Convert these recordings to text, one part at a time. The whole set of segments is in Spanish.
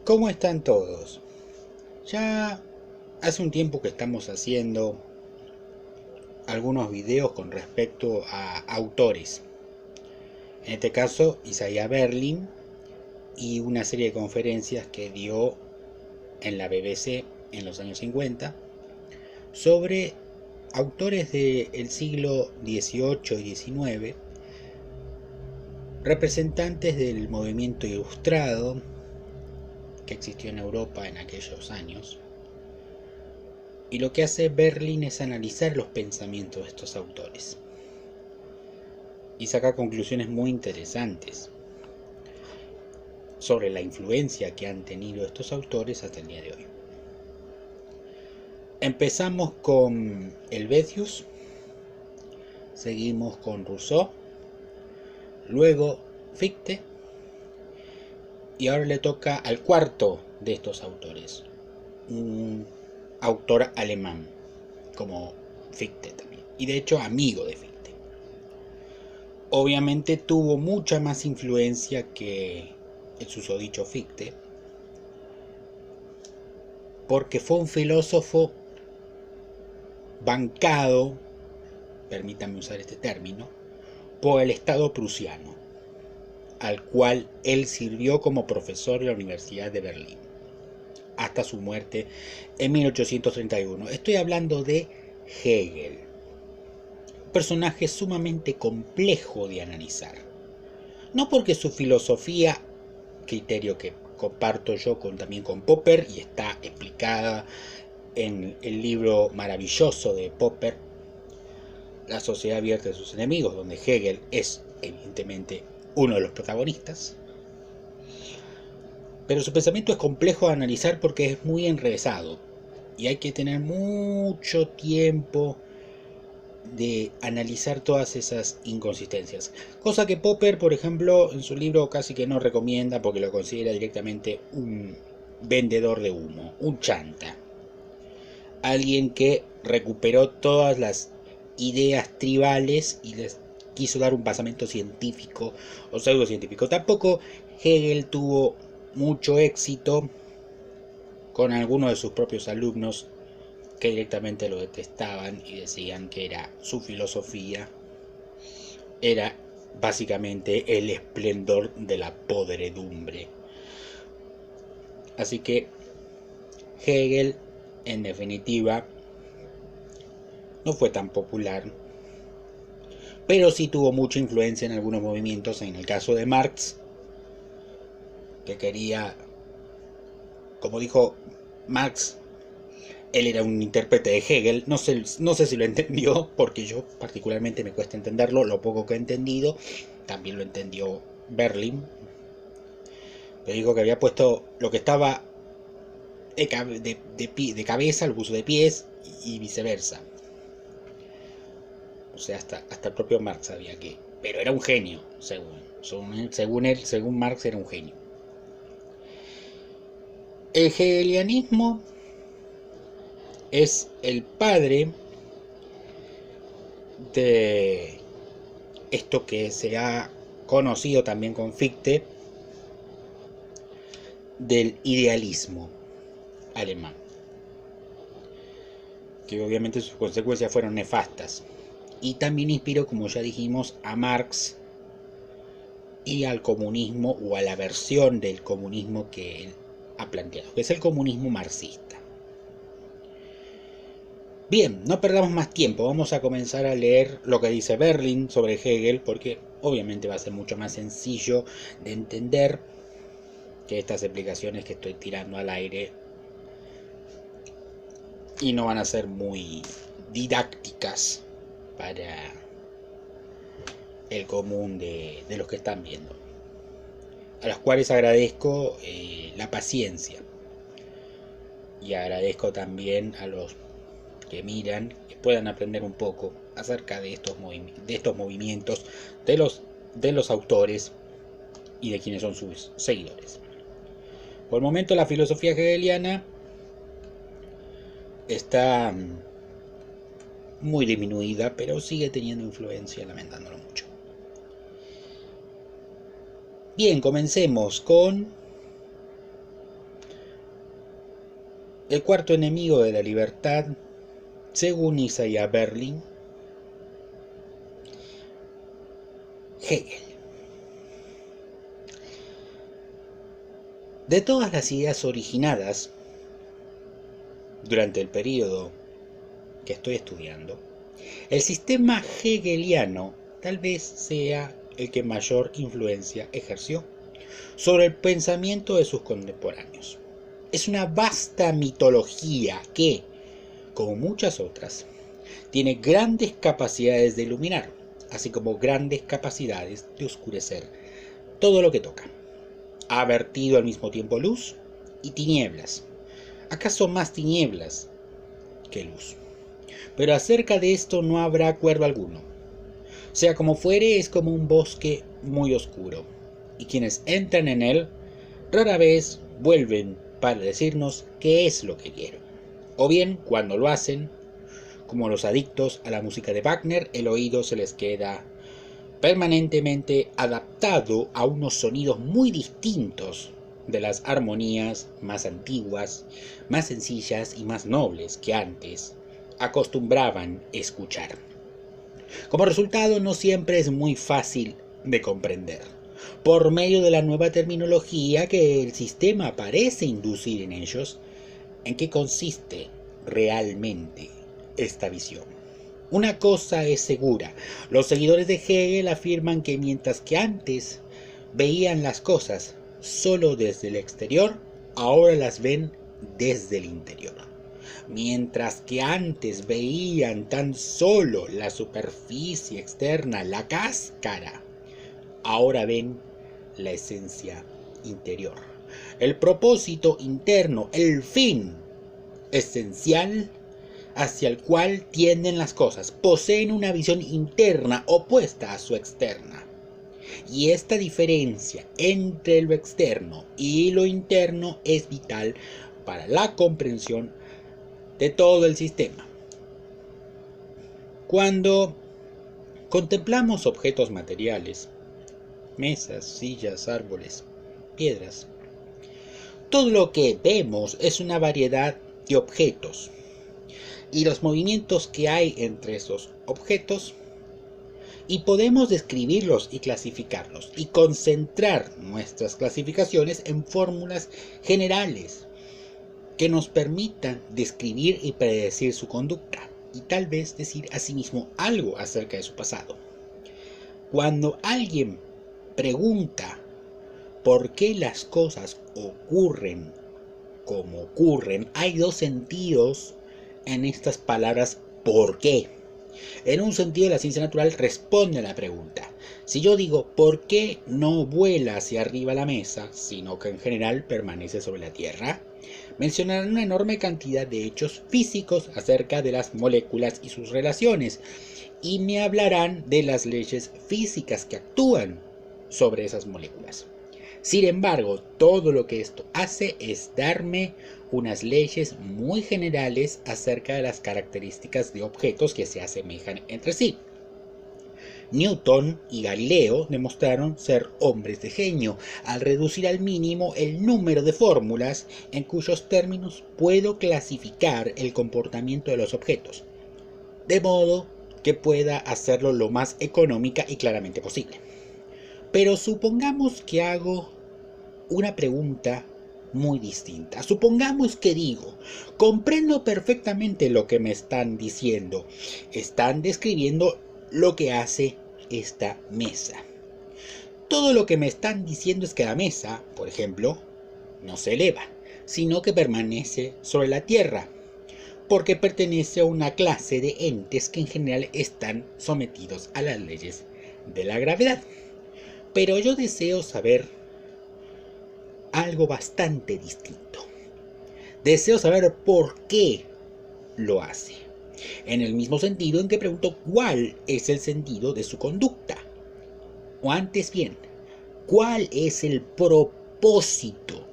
¿Cómo están todos? Ya hace un tiempo que estamos haciendo algunos videos con respecto a autores. En este caso, Isaiah Berlin y una serie de conferencias que dio en la BBC en los años 50 sobre autores del siglo XVIII y XIX, representantes del movimiento ilustrado que existió en Europa en aquellos años. Y lo que hace Berlin es analizar los pensamientos de estos autores y saca conclusiones muy interesantes sobre la influencia que han tenido estos autores hasta el día de hoy. Empezamos con Helvetius, seguimos con Rousseau, luego Fichte, y ahora le toca al cuarto de estos autores, un autor alemán, como Fichte también, y de hecho amigo de Fichte. Obviamente tuvo mucha más influencia que el susodicho Fichte, porque fue un filósofo bancado, permítanme usar este término, por el Estado prusiano, al cual él sirvió como profesor de la Universidad de Berlín, hasta su muerte en 1831. Estoy hablando de Hegel, un personaje sumamente complejo de analizar. No porque su filosofía, criterio que comparto yo también con Popper y está explicada en el libro maravilloso de Popper, La sociedad abierta de sus enemigos, donde Hegel es evidentemente uno de los protagonistas. Pero su pensamiento es complejo de analizar porque es muy enrevesado y hay que tener mucho tiempo de analizar todas esas inconsistencias. Cosa que Popper, por ejemplo, en su libro casi que no recomienda porque lo considera directamente un vendedor de humo, un chanta. Alguien que recuperó todas las ideas tribales y les quiso dar un basamento científico o pseudocientífico. Tampoco Hegel tuvo mucho éxito con algunos de sus propios alumnos que directamente lo detestaban y decían que era su filosofía, era básicamente el esplendor de la podredumbre. Así que Hegel, en definitiva, no fue tan popular, pero sí tuvo mucha influencia en algunos movimientos. En el caso de Marx, que quería, como dijo Marx, él era un intérprete de Hegel. No sé si lo entendió, porque yo particularmente me cuesta entenderlo. Lo poco que he entendido, también lo entendió Berlin. Pero dijo que había puesto lo que estaba de cabeza, lo puso de pies y viceversa. O sea, hasta el propio Marx sabía que... Pero era un genio, según Marx era un genio. El hegelianismo es el padre de esto que se ha conocido también con Fichte, del idealismo alemán, que obviamente sus consecuencias fueron nefastas, y también inspiró, como ya dijimos, a Marx y al comunismo, o a la versión del comunismo que él ha planteado, que es el comunismo marxista. Bien, no perdamos más tiempo, vamos a comenzar a leer lo que dice Berlin sobre Hegel, porque obviamente va a ser mucho más sencillo de entender que estas explicaciones que estoy tirando al aire, y no van a ser muy didácticas para el común de los que están viendo, a los cuales agradezco la paciencia, y agradezco también a los que miran, que puedan aprender un poco acerca de estos movimientos, de los autores y de quienes son sus seguidores. Por el momento la filosofía hegeliana está muy disminuida, pero sigue teniendo influencia, lamentándolo mucho. Bien, comencemos con El cuarto enemigo de la libertad, según Isaiah Berlin, Hegel. De todas las ideas originadas durante el periodo que estoy estudiando, el sistema hegeliano tal vez sea el que mayor influencia ejerció sobre el pensamiento de sus contemporáneos. Es una vasta mitología que, como muchas otras, tiene grandes capacidades de iluminar, así como grandes capacidades de oscurecer todo lo que toca. Ha vertido al mismo tiempo luz y tinieblas. ¿Acaso más tinieblas que luz? Pero acerca de esto no habrá acuerdo alguno. Sea como fuere, es como un bosque muy oscuro, y quienes entran en él rara vez vuelven para decirnos qué es lo que vieron. O bien, cuando lo hacen, como los adictos a la música de Wagner, el oído se les queda permanentemente adaptado a unos sonidos muy distintos de las armonías más antiguas, más sencillas y más nobles que antes acostumbraban escuchar. Como resultado, no siempre es muy fácil de comprender, por medio de la nueva terminología que el sistema parece inducir en ellos, en qué consiste realmente esta visión. Una cosa es segura, los seguidores de Hegel afirman que mientras que antes veían las cosas solo desde el exterior, ahora las ven desde el interior. Mientras que antes veían tan solo la superficie externa, la cáscara, ahora ven la esencia interior. El propósito interno, el fin esencial hacia el cual tienden las cosas, poseen una visión interna opuesta a su externa. Y esta diferencia entre lo externo y lo interno es vital para la comprensión de todo el sistema. Cuando contemplamos objetos materiales, mesas, sillas, árboles, piedras, todo lo que vemos es una variedad de objetos, y los movimientos que hay entre esos objetos, y podemos describirlos y clasificarlos y concentrar nuestras clasificaciones en fórmulas generales que nos permitan describir y predecir su conducta y tal vez decir asimismo algo acerca de su pasado. Cuando alguien pregunta por qué las cosas ocurren como ocurren, hay dos sentidos en estas palabras ¿por qué? En un sentido, la ciencia natural responde a la pregunta. Si yo digo ¿por qué no vuela hacia arriba la mesa, sino que en general permanece sobre la Tierra?, mencionarán una enorme cantidad de hechos físicos acerca de las moléculas y sus relaciones, y me hablarán de las leyes físicas que actúan sobre esas moléculas. Sin embargo, todo lo que esto hace es darme unas leyes muy generales acerca de las características de objetos que se asemejan entre sí. Newton y Galileo demostraron ser hombres de genio al reducir al mínimo el número de fórmulas en cuyos términos puedo clasificar el comportamiento de los objetos, de modo que pueda hacerlo lo más económica y claramente posible. Pero supongamos que hago una pregunta muy distinta. Supongamos que digo, comprendo perfectamente lo que me están diciendo. Están describiendo lo que hace esta mesa. Todo lo que me están diciendo es que la mesa, por ejemplo, no se eleva, sino que permanece sobre la tierra, porque pertenece a una clase de entes que en general están sometidos a las leyes de la gravedad. Pero yo deseo saber algo bastante distinto. Deseo saber por qué lo hace, en el mismo sentido en que pregunto cuál es el sentido de su conducta, o antes bien, cuál es el propósito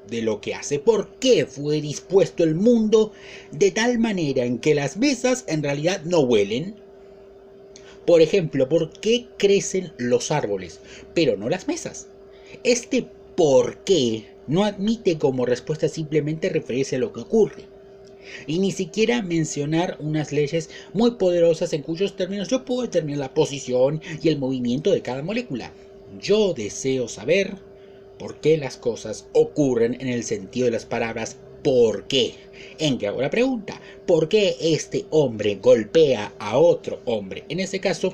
de lo que hace, por qué fue dispuesto el mundo de tal manera en que las mesas en realidad no huelen. Por ejemplo, ¿por qué crecen los árboles, pero no las mesas? Este ¿por qué?, no admite como respuesta simplemente referirse a lo que ocurre, y ni siquiera mencionar unas leyes muy poderosas en cuyos términos yo puedo determinar la posición y el movimiento de cada molécula. Yo deseo saber por qué las cosas ocurren en el sentido de las palabras ¿por qué? En que hago la pregunta, ¿por qué este hombre golpea a otro hombre? En este caso,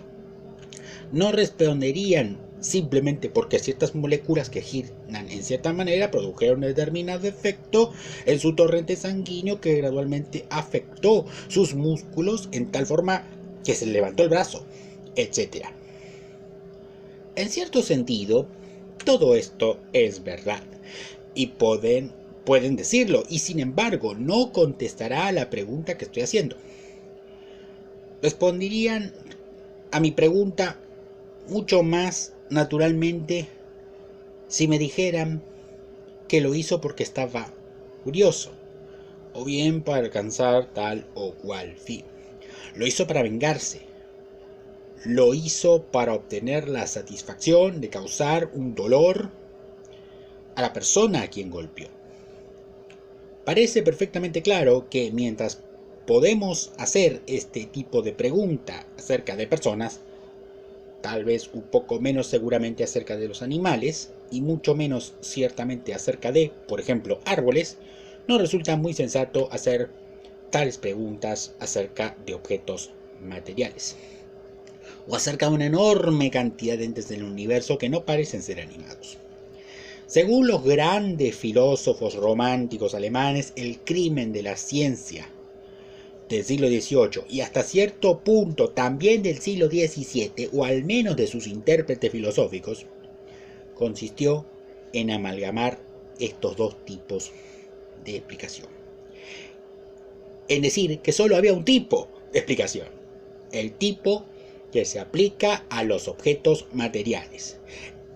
no responderían simplemente porque ciertas moléculas que giran en cierta manera produjeron un determinado efecto en su torrente sanguíneo que gradualmente afectó sus músculos en tal forma que se levantó el brazo, etc. En cierto sentido, todo esto es verdad y pueden decirlo, y sin embargo no contestará a la pregunta que estoy haciendo. Responderían a mi pregunta mucho más naturalmente si me dijeran que lo hizo porque estaba furioso, o bien para alcanzar tal o cual fin. Lo hizo para vengarse. Lo hizo para obtener la satisfacción de causar un dolor a la persona a quien golpeó. Parece perfectamente claro que mientras podemos hacer este tipo de pregunta acerca de personas, tal vez un poco menos seguramente acerca de los animales, y mucho menos ciertamente acerca de, por ejemplo, árboles, no resulta muy sensato hacer tales preguntas acerca de objetos materiales, o acerca de una enorme cantidad de entes del universo que no parecen ser animados. Según los grandes filósofos románticos alemanes, el crimen de la ciencia del siglo XVIII y hasta cierto punto también del siglo XVII, o al menos de sus intérpretes filosóficos, consistió en amalgamar estos dos tipos de explicación. En decir que solo había un tipo de explicación, el tipo que se aplica a los objetos materiales.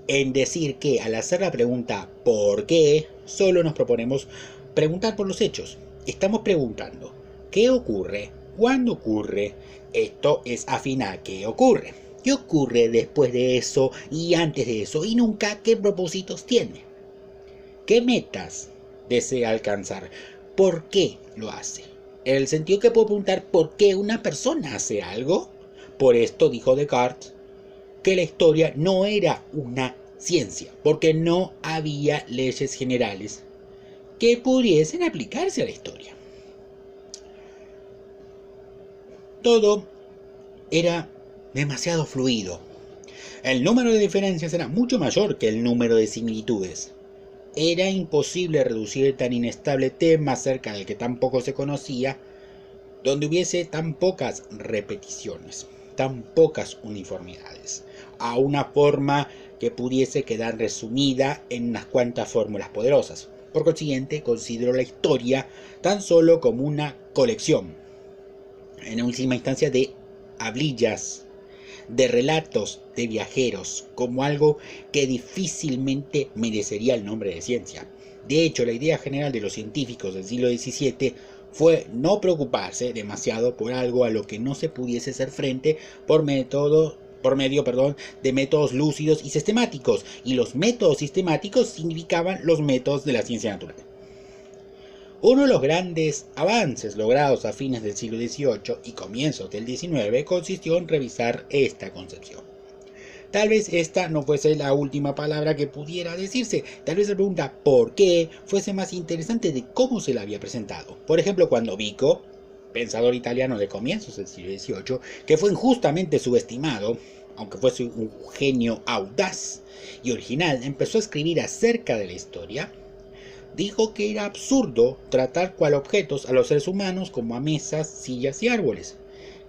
En decir que al hacer la pregunta ¿por qué?, solo nos proponemos preguntar por los hechos. Estamos preguntando ¿qué ocurre? ¿Cuándo ocurre? Esto es afín a ¿qué ocurre? ¿Qué ocurre después de eso y antes de eso? Y nunca ¿qué propósitos tiene? ¿Qué metas desea alcanzar? ¿Por qué lo hace? En el sentido que puedo preguntar ¿por qué una persona hace algo? Por esto dijo Descartes que la historia no era una ciencia, porque no había leyes generales que pudiesen aplicarse a la historia. Todo era demasiado fluido. El número de diferencias era mucho mayor que el número de similitudes. Era imposible reducir tan inestable tema acerca del que tan poco se conocía, donde hubiese tan pocas repeticiones, tan pocas uniformidades, a una forma que pudiese quedar resumida en unas cuantas fórmulas poderosas. Por consiguiente, considero la historia tan solo como una colección, en última instancia, de hablillas, de relatos de viajeros, como algo que difícilmente merecería el nombre de ciencia. De hecho, la idea general de los científicos del siglo XVII fue no preocuparse demasiado por algo a lo que no se pudiese hacer frente por medio de métodos lúcidos y sistemáticos, y los métodos sistemáticos significaban los métodos de la ciencia natural. Uno de los grandes avances logrados a fines del siglo XVIII y comienzos del XIX consistió en revisar esta concepción. Tal vez esta no fuese la última palabra que pudiera decirse. Tal vez la pregunta ¿por qué? Fuese más interesante de cómo se la había presentado. Por ejemplo, cuando Vico, pensador italiano de comienzos del siglo XVIII, que fue injustamente subestimado, aunque fuese un genio audaz y original, empezó a escribir acerca de la historia, dijo que era absurdo tratar cual objetos a los seres humanos como a mesas, sillas y árboles,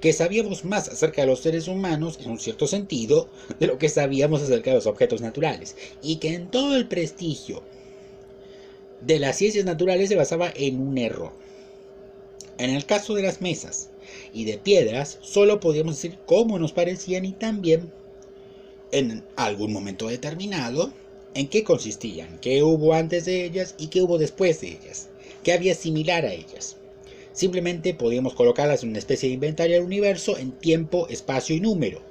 que sabíamos más acerca de los seres humanos, en un cierto sentido, de lo que sabíamos acerca de los objetos naturales, y que en todo el prestigio de las ciencias naturales se basaba en un error. En el caso de las mesas y de piedras, solo podíamos decir cómo nos parecían y también, en algún momento determinado, en qué consistían, qué hubo antes de ellas y qué hubo después de ellas, qué había similar a ellas. Simplemente podíamos colocarlas en una especie de inventario del universo en tiempo, espacio y número.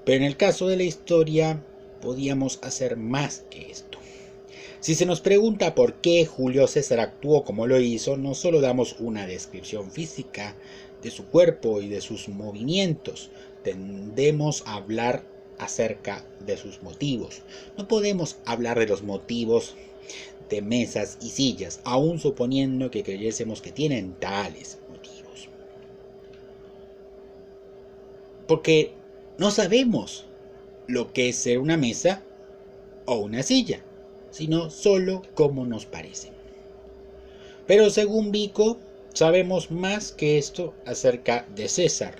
Pero en el caso de la historia podíamos hacer más que esto. Si se nos pregunta por qué Julio César actuó como lo hizo, no solo damos una descripción física de su cuerpo y de sus movimientos, tendemos a hablar acerca de sus motivos. No podemos hablar de los motivos de mesas y sillas, aun suponiendo que creyésemos que tienen tales motivos. Porque no sabemos lo que es ser una mesa o una silla, sino solo cómo nos parecen. Pero según Vico, sabemos más que esto acerca de César,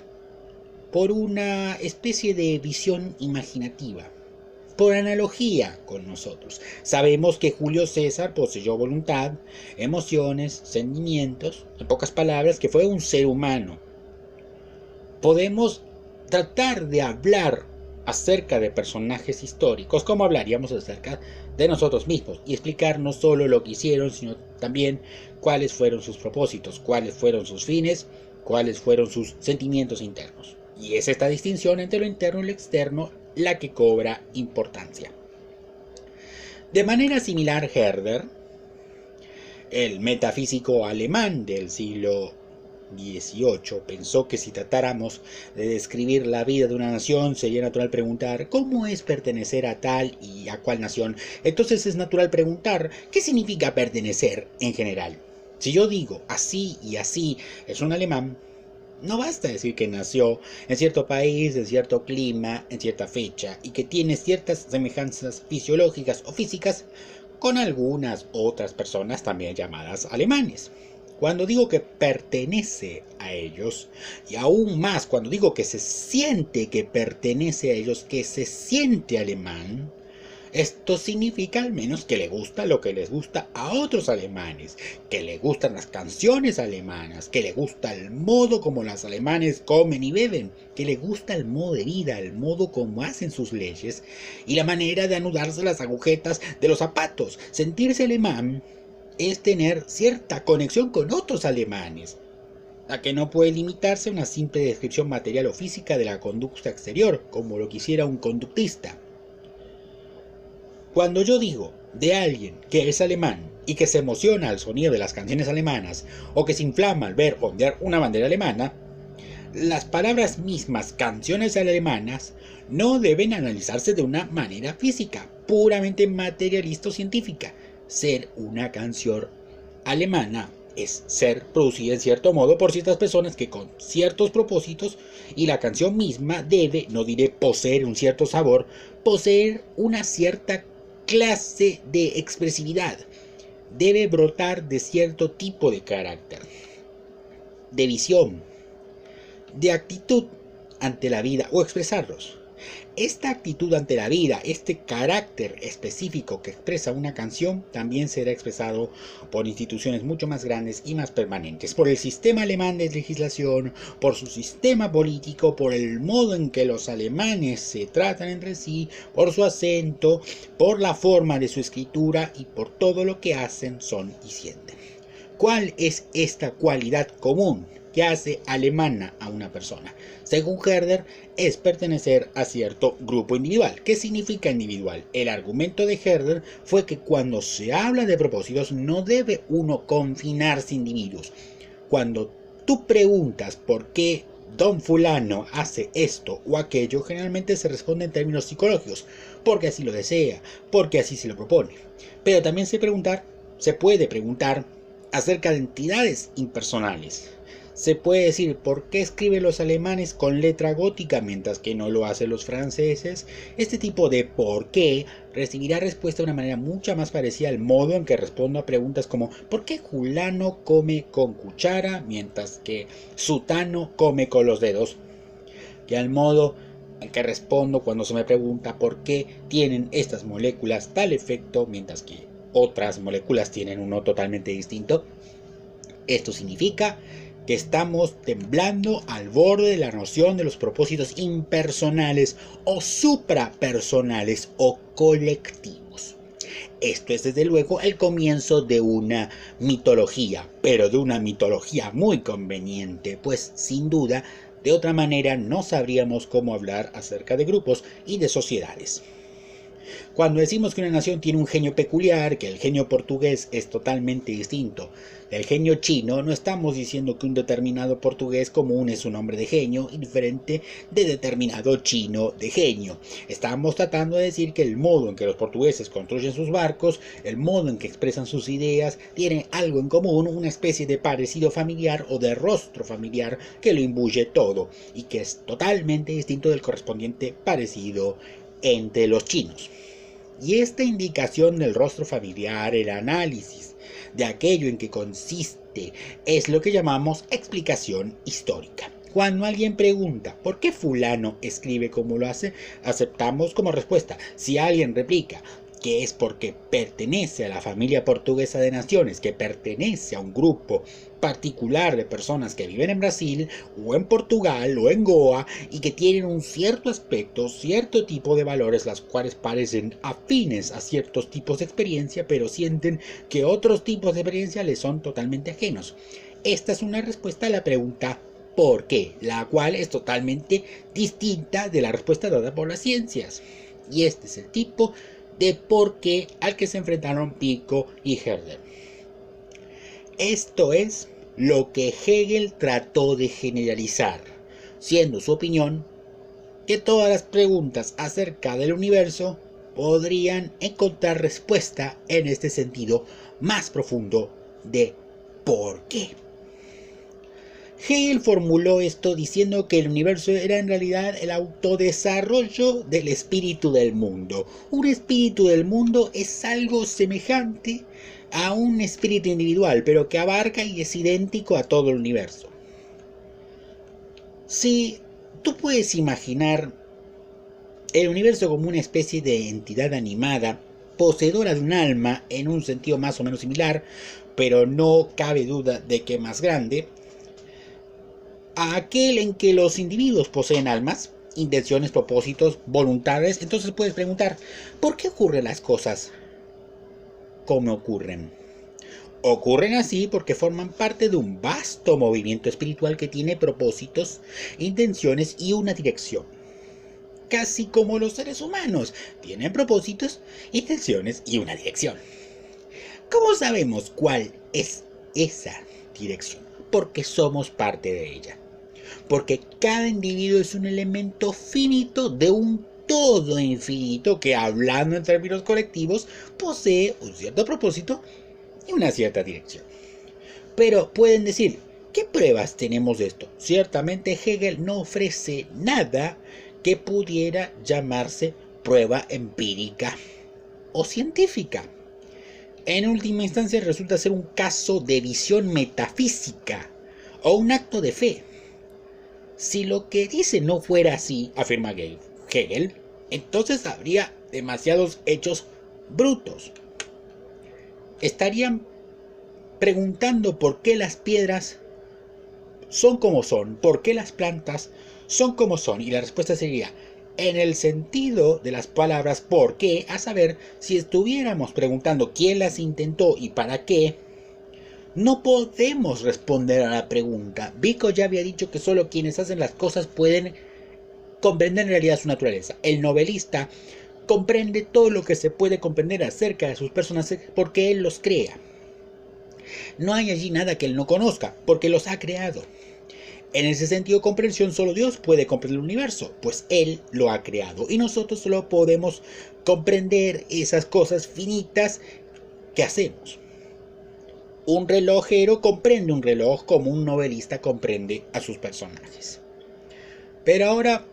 por una especie de visión imaginativa, por analogía con nosotros. Sabemos que Julio César poseyó voluntad, emociones, sentimientos, en pocas palabras, que fue un ser humano. Podemos tratar de hablar acerca de personajes históricos como hablaríamos acerca de nosotros mismos y explicar no solo lo que hicieron, sino también cuáles fueron sus propósitos, cuáles fueron sus fines, cuáles fueron sus sentimientos internos. Y es esta distinción entre lo interno y lo externo la que cobra importancia. De manera similar, Herder, el metafísico alemán del siglo XVIII, pensó que si tratáramos de describir la vida de una nación, sería natural preguntar ¿cómo es pertenecer a tal y a cual nación? Entonces es natural preguntar ¿qué significa pertenecer en general? Si yo digo así y así es un alemán, no basta decir que nació en cierto país, en cierto clima, en cierta fecha y que tiene ciertas semejanzas fisiológicas o físicas con algunas otras personas también llamadas alemanes. Cuando digo que pertenece a ellos, y aún más cuando digo que se siente que pertenece a ellos, que se siente alemán, esto significa al menos que le gusta lo que les gusta a otros alemanes, que le gustan las canciones alemanas, que le gusta el modo como los alemanes comen y beben, que le gusta el modo de vida, el modo como hacen sus leyes y la manera de anudarse las agujetas de los zapatos. Sentirse alemán es tener cierta conexión con otros alemanes, a que no puede limitarse a una simple descripción material o física de la conducta exterior, como lo quisiera un conductista. Cuando yo digo de alguien que es alemán y que se emociona al sonido de las canciones alemanas o que se inflama al ver ondear una bandera alemana, las palabras mismas canciones alemanas no deben analizarse de una manera física, puramente materialista o científica. Ser una canción alemana es ser producida en cierto modo por ciertas personas que con ciertos propósitos, y la canción misma debe, no diré poseer un cierto sabor, poseer una cierta clase de expresividad, debe brotar de cierto tipo de carácter, de visión, de actitud ante la vida o expresarlos. Esta actitud ante la vida, este carácter específico que expresa una canción, también será expresado por instituciones mucho más grandes y más permanentes, por el sistema alemán de legislación, por su sistema político, por el modo en que los alemanes se tratan entre sí, por su acento, por la forma de su escritura y por todo lo que hacen, son y sienten. ¿Cuál es esta cualidad común que hace alemana a una persona? Según Herder, es pertenecer a cierto grupo individual. ¿Qué significa individual? El argumento de Herder fue que cuando se habla de propósitos no debe uno confinarse a individuos. Cuando tú preguntas por qué don fulano hace esto o aquello, generalmente se responde en términos psicológicos, porque así lo desea, porque así se lo propone. Pero también se puede preguntar acerca de entidades impersonales. Se puede decir por qué escriben los alemanes con letra gótica mientras que no lo hacen los franceses. Este tipo de por qué recibirá respuesta de una manera mucho más parecida al modo en que respondo a preguntas como ¿por qué Julano come con cuchara mientras que Sutano come con los dedos? Que al modo en que respondo cuando se me pregunta por qué tienen estas moléculas tal efecto mientras que otras moléculas tienen uno totalmente distinto. Esto significa que estamos temblando al borde de la noción de los propósitos impersonales o suprapersonales o colectivos. Esto es desde luego el comienzo de una mitología, pero de una mitología muy conveniente, pues sin duda de otra manera no sabríamos cómo hablar acerca de grupos y de sociedades. Cuando decimos que una nación tiene un genio peculiar, que el genio portugués es totalmente distinto del genio chino, no estamos diciendo que un determinado portugués común es un hombre de genio y diferente de determinado chino de genio. Estamos tratando de decir que el modo en que los portugueses construyen sus barcos, el modo en que expresan sus ideas, tiene algo en común, una especie de parecido familiar o de rostro familiar que lo imbuye todo y que es totalmente distinto del correspondiente parecido entre los chinos. Y esta indicación del rostro familiar, el análisis de aquello en que consiste, es lo que llamamos explicación histórica. Cuando alguien pregunta ¿por qué fulano escribe como lo hace?, aceptamos como respuesta. Si alguien replica que es porque pertenece a la familia portuguesa de naciones, que pertenece a un grupo particular de personas que viven en Brasil o en Portugal o en Goa y que tienen un cierto aspecto, cierto tipo de valores, las cuales parecen afines a ciertos tipos de experiencia, pero sienten que otros tipos de experiencia les son totalmente ajenos. Esta es una respuesta a la pregunta ¿por qué?, la cual es totalmente distinta de la respuesta dada por las ciencias. Y este es el tipo de por qué al que se enfrentaron Pico y Herder. Esto es lo que Hegel trató de generalizar, siendo su opinión que todas las preguntas acerca del universo podrían encontrar respuesta en este sentido más profundo de por qué. Hegel formuló esto diciendo que el universo era en realidad el autodesarrollo del espíritu del mundo. Un espíritu del mundo es algo semejante a un espíritu individual, pero que abarca y es idéntico a todo el universo. Si tú puedes imaginar el universo como una especie de entidad animada, poseedora de un alma en un sentido más o menos similar, pero no cabe duda de que más grande, a aquel en que los individuos poseen almas, intenciones, propósitos, voluntades, entonces puedes preguntar, ¿por qué ocurren las cosas como ocurren? Ocurren así porque forman parte de un vasto movimiento espiritual que tiene propósitos, intenciones y una dirección. Casi como los seres humanos, tienen propósitos, intenciones y una dirección. ¿Cómo sabemos cuál es esa dirección? Porque somos parte de ella. Porque cada individuo es un elemento finito de un todo infinito que, hablando en términos colectivos, posee un cierto propósito y una cierta dirección. Pero pueden decir, ¿qué pruebas tenemos de esto? Ciertamente Hegel no ofrece nada que pudiera llamarse prueba empírica o científica. En última instancia resulta ser un caso de visión metafísica o un acto de fe. Si lo que dice no fuera así, afirma Hegel, entonces habría demasiados hechos brutos. Estarían preguntando por qué las piedras son como son, por qué las plantas son como son, y la respuesta sería, en el sentido de las palabras por qué, a saber, si estuviéramos preguntando quién las intentó y para qué, no podemos responder a la pregunta. Vico ya había dicho que solo quienes hacen las cosas pueden comprender en realidad su naturaleza. El novelista comprende todo lo que se puede comprender acerca de sus personajes porque él los crea. No hay allí nada que él no conozca, porque los ha creado. En ese sentido, comprensión, solo Dios puede comprender el universo, pues Él lo ha creado. Y nosotros solo podemos comprender esas cosas finitas que hacemos. Un relojero comprende un reloj como un novelista comprende a sus personajes. Pero ahora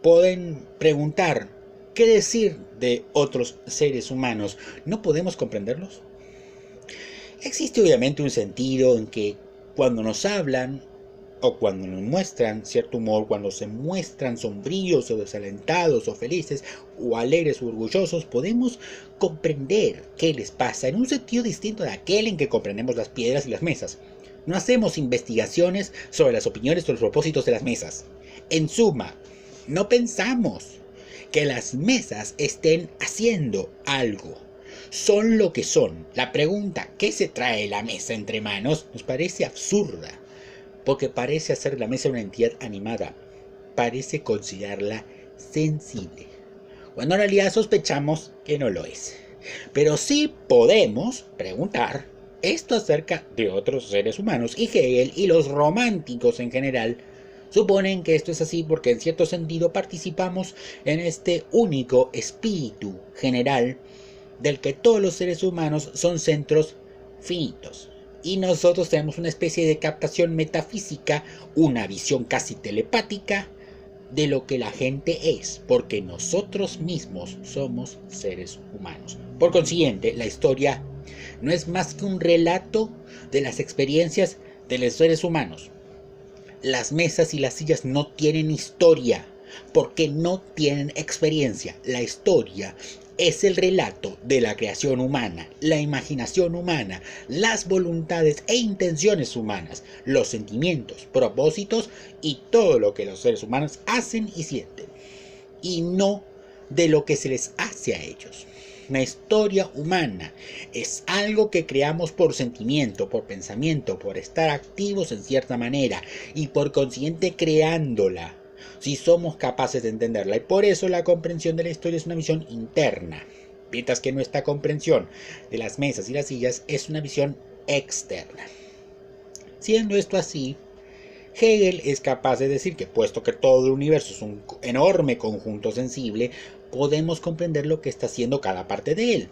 pueden preguntar, ¿qué decir de otros seres humanos? ¿No podemos comprenderlos? Existe obviamente un sentido en que cuando nos hablan o cuando nos muestran cierto humor, cuando se muestran sombríos o desalentados o felices o alegres o orgullosos, podemos comprender qué les pasa en un sentido distinto de aquel en que comprendemos las piedras y las mesas. No hacemos investigaciones sobre las opiniones o los propósitos de las mesas. En suma, no pensamos que las mesas estén haciendo algo. Son lo que son. La pregunta ¿qué se trae la mesa entre manos? Nos parece absurda, porque parece hacer la mesa una entidad animada, parece considerarla sensible. cuando en realidad sospechamos que no lo es. Pero sí podemos preguntar esto acerca de otros seres humanos, y Hegel y los románticos en general suponen que esto es así porque en cierto sentido participamos en este único espíritu general del que todos los seres humanos son centros finitos. Y nosotros tenemos una especie de captación metafísica, una visión casi telepática de lo que la gente es, porque nosotros mismos somos seres humanos. Por consiguiente, la historia no es más que un relato de las experiencias de los seres humanos. Las mesas y las sillas no tienen historia, porque no tienen experiencia. La historia es el relato de la creación humana, la imaginación humana, las voluntades e intenciones humanas, los sentimientos, propósitos y todo lo que los seres humanos hacen y sienten, y no de lo que se les hace a ellos. La historia humana es algo que creamos por sentimiento, por pensamiento, por estar activos en cierta manera y por consiguiente creándola, si somos capaces de entenderla. Y por eso la comprensión de la historia es una visión interna, mientras que nuestra comprensión de las mesas y las sillas es una visión externa. Siendo esto así, Hegel es capaz de decir que, puesto que todo el universo es un enorme conjunto sensible, podemos comprender lo que está haciendo cada parte de él,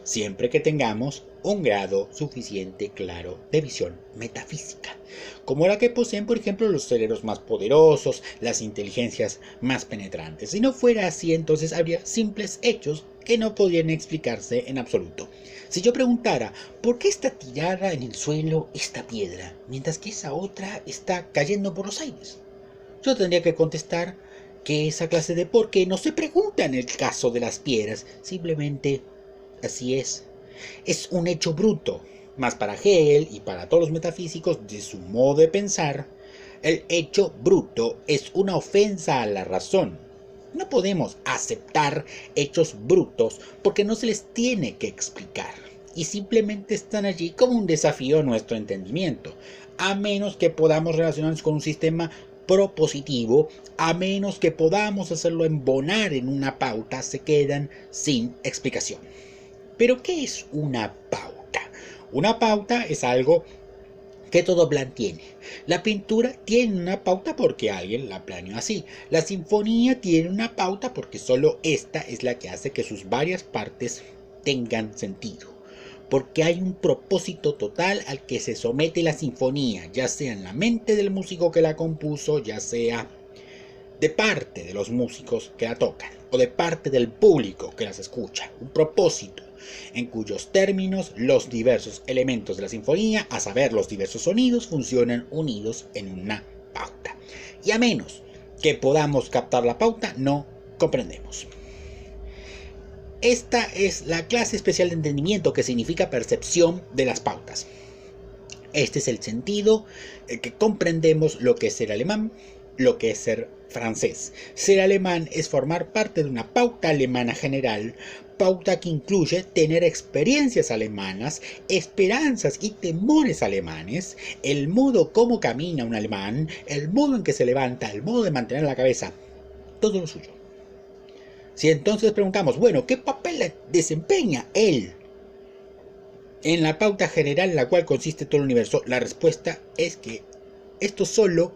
siempre que tengamos un grado suficiente claro de visión metafísica, como la que poseen, por ejemplo, los cerebros más poderosos, las inteligencias más penetrantes. Si no fuera así, entonces habría simples hechos que no podrían explicarse en absoluto. Si yo preguntara, ¿por qué está tirada en el suelo esta piedra, mientras que esa otra está cayendo por los aires? Yo tendría que contestar que esa clase de por qué no se pregunta en el caso de las piedras, simplemente así es. Es un hecho bruto, mas para Hegel y para todos los metafísicos de su modo de pensar, el hecho bruto es una ofensa a la razón. No podemos aceptar hechos brutos porque no se les tiene que explicar y simplemente están allí como un desafío a nuestro entendimiento, a menos que podamos relacionarnos con un sistema propositivo, a menos que podamos hacerlo embonar en una pauta, se quedan sin explicación. ¿Pero qué es una pauta? Una pauta es algo que todo plan tiene. La pintura tiene una pauta porque alguien la planeó así. La sinfonía tiene una pauta porque solo esta es la que hace que sus varias partes tengan sentido. Porque hay un propósito total al que se somete la sinfonía, ya sea en la mente del músico que la compuso, ya sea de parte de los músicos que la tocan, o de parte del público que las escucha. Un propósito en cuyos términos los diversos elementos de la sinfonía, a saber los diversos sonidos, funcionan unidos en una pauta. Y a menos que podamos captar la pauta, no comprendemos. Esta es la clase especial de entendimiento que significa percepción de las pautas. Este es el sentido en que comprendemos lo que es ser alemán, lo que es ser francés. Ser alemán es formar parte de una pauta alemana general, pauta que incluye tener experiencias alemanas, esperanzas y temores alemanes, el modo como camina un alemán, el modo en que se levanta, el modo de mantener la cabeza, todo lo suyo. Si entonces preguntamos, bueno, ¿qué papel desempeña él en la pauta general en la cual consiste todo el universo? La respuesta es que esto solo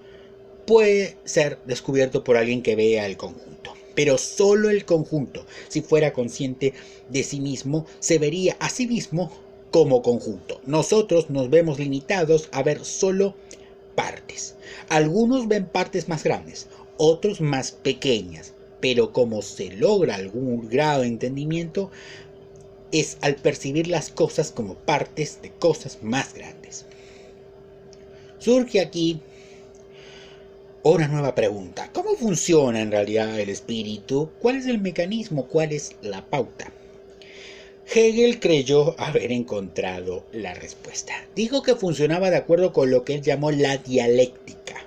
puede ser descubierto por alguien que vea el conjunto. Pero solo el conjunto, si fuera consciente de sí mismo, se vería a sí mismo como conjunto. Nosotros nos vemos limitados a ver solo partes. Algunos ven partes más grandes, otros más pequeñas, pero como se logra algún grado de entendimiento, es al percibir las cosas como partes de cosas más grandes. Surge aquí una nueva pregunta. ¿Cómo funciona en realidad el espíritu? ¿Cuál es el mecanismo? ¿Cuál es la pauta? Hegel creyó haber encontrado la respuesta. Dijo que funcionaba de acuerdo con lo que él llamó la dialéctica.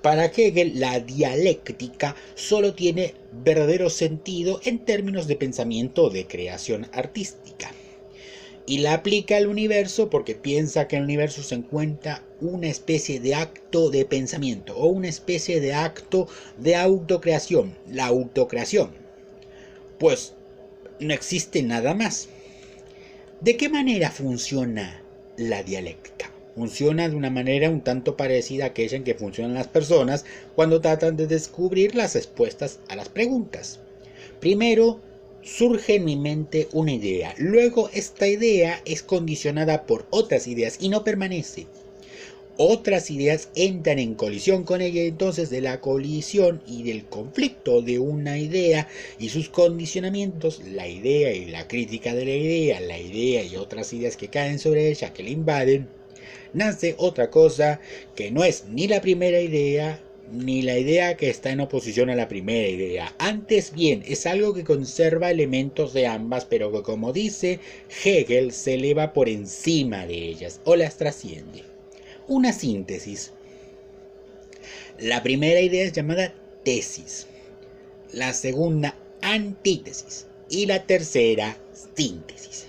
Para Hegel, la dialéctica solo tiene verdadero sentido en términos de pensamiento o de creación artística. Y la aplica al universo porque piensa que en el universo se encuentra una especie de acto de pensamiento o una especie de acto de autocreación, la autocreación. pues no existe nada más. ¿De qué manera funciona la dialéctica? Funciona de una manera un tanto parecida a aquella en que funcionan las personas cuando tratan de descubrir las respuestas a las preguntas. Primero, surge en mi mente una idea, luego esta idea es condicionada por otras ideas y no permanece. Otras ideas entran en colisión con ella, entonces de la colisión y del conflicto de una idea y sus condicionamientos, la idea y la crítica de la idea y otras ideas que caen sobre ella, que la invaden, nace otra cosa que no es ni la primera idea ni la idea que está en oposición a la primera idea. Antes bien, es algo que conserva elementos de ambas, pero que, como dice Hegel, se eleva por encima de ellas o las trasciende. Una síntesis. La primera idea es llamada tesis, la segunda antítesis y la tercera síntesis.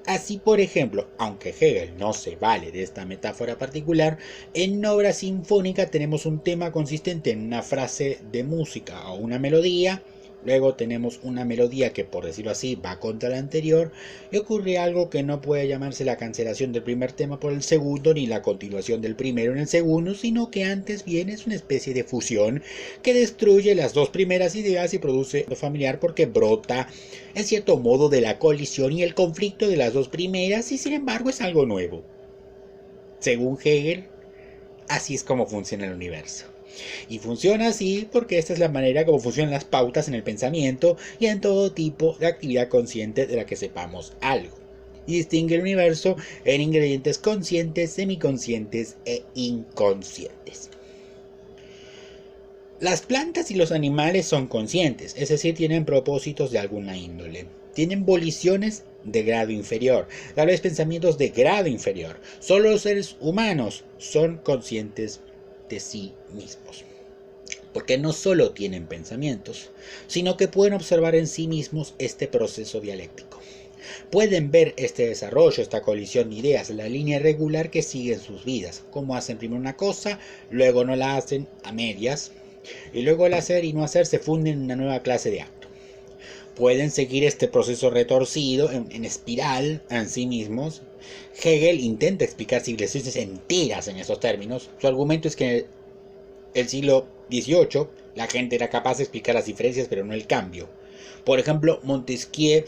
Así, por ejemplo, aunque Hegel no se vale de esta metáfora particular, en obra sinfónica tenemos un tema consistente en una frase de música o una melodía. Luego tenemos una melodía que, por decirlo así, va contra la anterior y ocurre algo que no puede llamarse la cancelación del primer tema por el segundo ni la continuación del primero en el segundo, sino que antes bien es una especie de fusión que destruye las dos primeras ideas y produce lo familiar porque brota en cierto modo de la colisión y el conflicto de las dos primeras y sin embargo es algo nuevo. Según Hegel, así es como funciona el universo. Y funciona así porque esta es la manera como funcionan las pautas en el pensamiento y en todo tipo de actividad consciente de la que sepamos algo. Y distingue el universo en ingredientes conscientes, semiconscientes e inconscientes. Las plantas y los animales son conscientes, es decir, tienen propósitos de alguna índole. Tienen voliciones de grado inferior, tal vez pensamientos de grado inferior. Solo los seres humanos son conscientes de sí mismos, porque no solo tienen pensamientos, sino que pueden observar en sí mismos este proceso dialéctico. Pueden ver este desarrollo, esta colisión de ideas, la línea regular que siguen sus vidas, cómo hacen primero una cosa, luego no la hacen a medias, y luego el hacer y no hacer se funden en una nueva clase de acto. Pueden seguir este proceso retorcido en espiral en sí mismos. Hegel intenta explicar civilizaciones enteras en esos términos. Su argumento es que en el siglo XVIII la gente era capaz de explicar las diferencias pero no el cambio. Por ejemplo, Montesquieu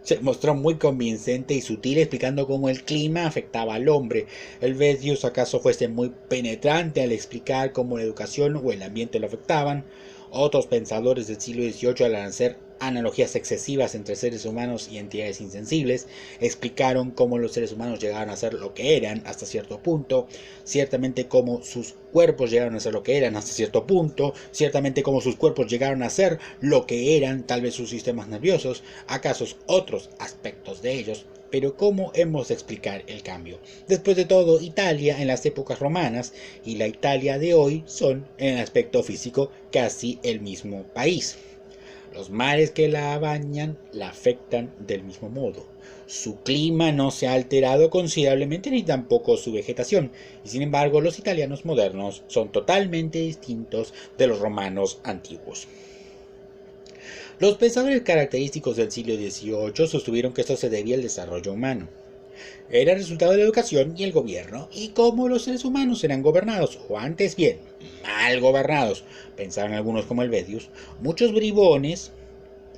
se mostró muy convincente y sutil explicando cómo el clima afectaba al hombre. Helvétius acaso fuese muy penetrante al explicar cómo la educación o el ambiente lo afectaban. Otros pensadores del siglo XVIII, al hacer analogías excesivas entre seres humanos y entidades insensibles, explicaron cómo los seres humanos llegaron a ser lo que eran hasta cierto punto, ciertamente cómo sus cuerpos llegaron a ser lo que eran hasta cierto punto, ciertamente cómo sus cuerpos llegaron a ser lo que eran tal vez sus sistemas nerviosos, acaso otros aspectos de ellos, pero ¿cómo hemos de explicar el cambio? Después de todo, Italia en las épocas romanas y la Italia de hoy son, en el aspecto físico, casi el mismo país. Los mares que la bañan la afectan del mismo modo. Su clima no se ha alterado considerablemente ni tampoco su vegetación, y sin embargo los italianos modernos son totalmente distintos de los romanos antiguos. Los pensadores característicos del siglo XVIII sostuvieron que esto se debía al desarrollo humano. Era el resultado de la educación y el gobierno, y cómo los seres humanos eran gobernados, o antes bien, mal gobernados, pensaron algunos como Helvétius, muchos bribones,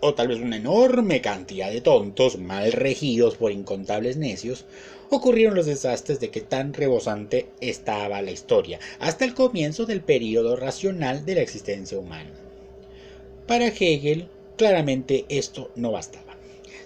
o tal vez una enorme cantidad de tontos, mal regidos por incontables necios, ocurrieron los desastres de que tan rebosante estaba la historia, hasta el comienzo del período racional de la existencia humana. Para Hegel, claramente esto no bastaba.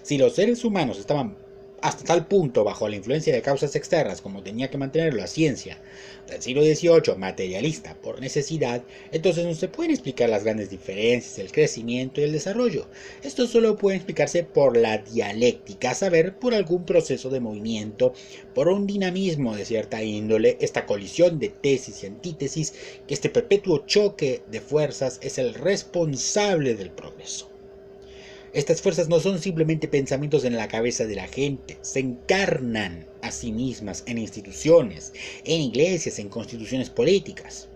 Si los seres humanos estaban hasta tal punto bajo la influencia de causas externas como tenía que mantenerlo la ciencia del siglo XVIII, materialista por necesidad, entonces no se pueden explicar las grandes diferencias, el crecimiento y el desarrollo. Esto solo puede explicarse por la dialéctica, a saber, por algún proceso de movimiento, por un dinamismo de cierta índole, esta colisión de tesis y antítesis, que este perpetuo choque de fuerzas es el responsable del progreso. Estas fuerzas no son simplemente pensamientos en la cabeza de la gente, se encarnan a sí mismas en instituciones, en iglesias, en constituciones políticas.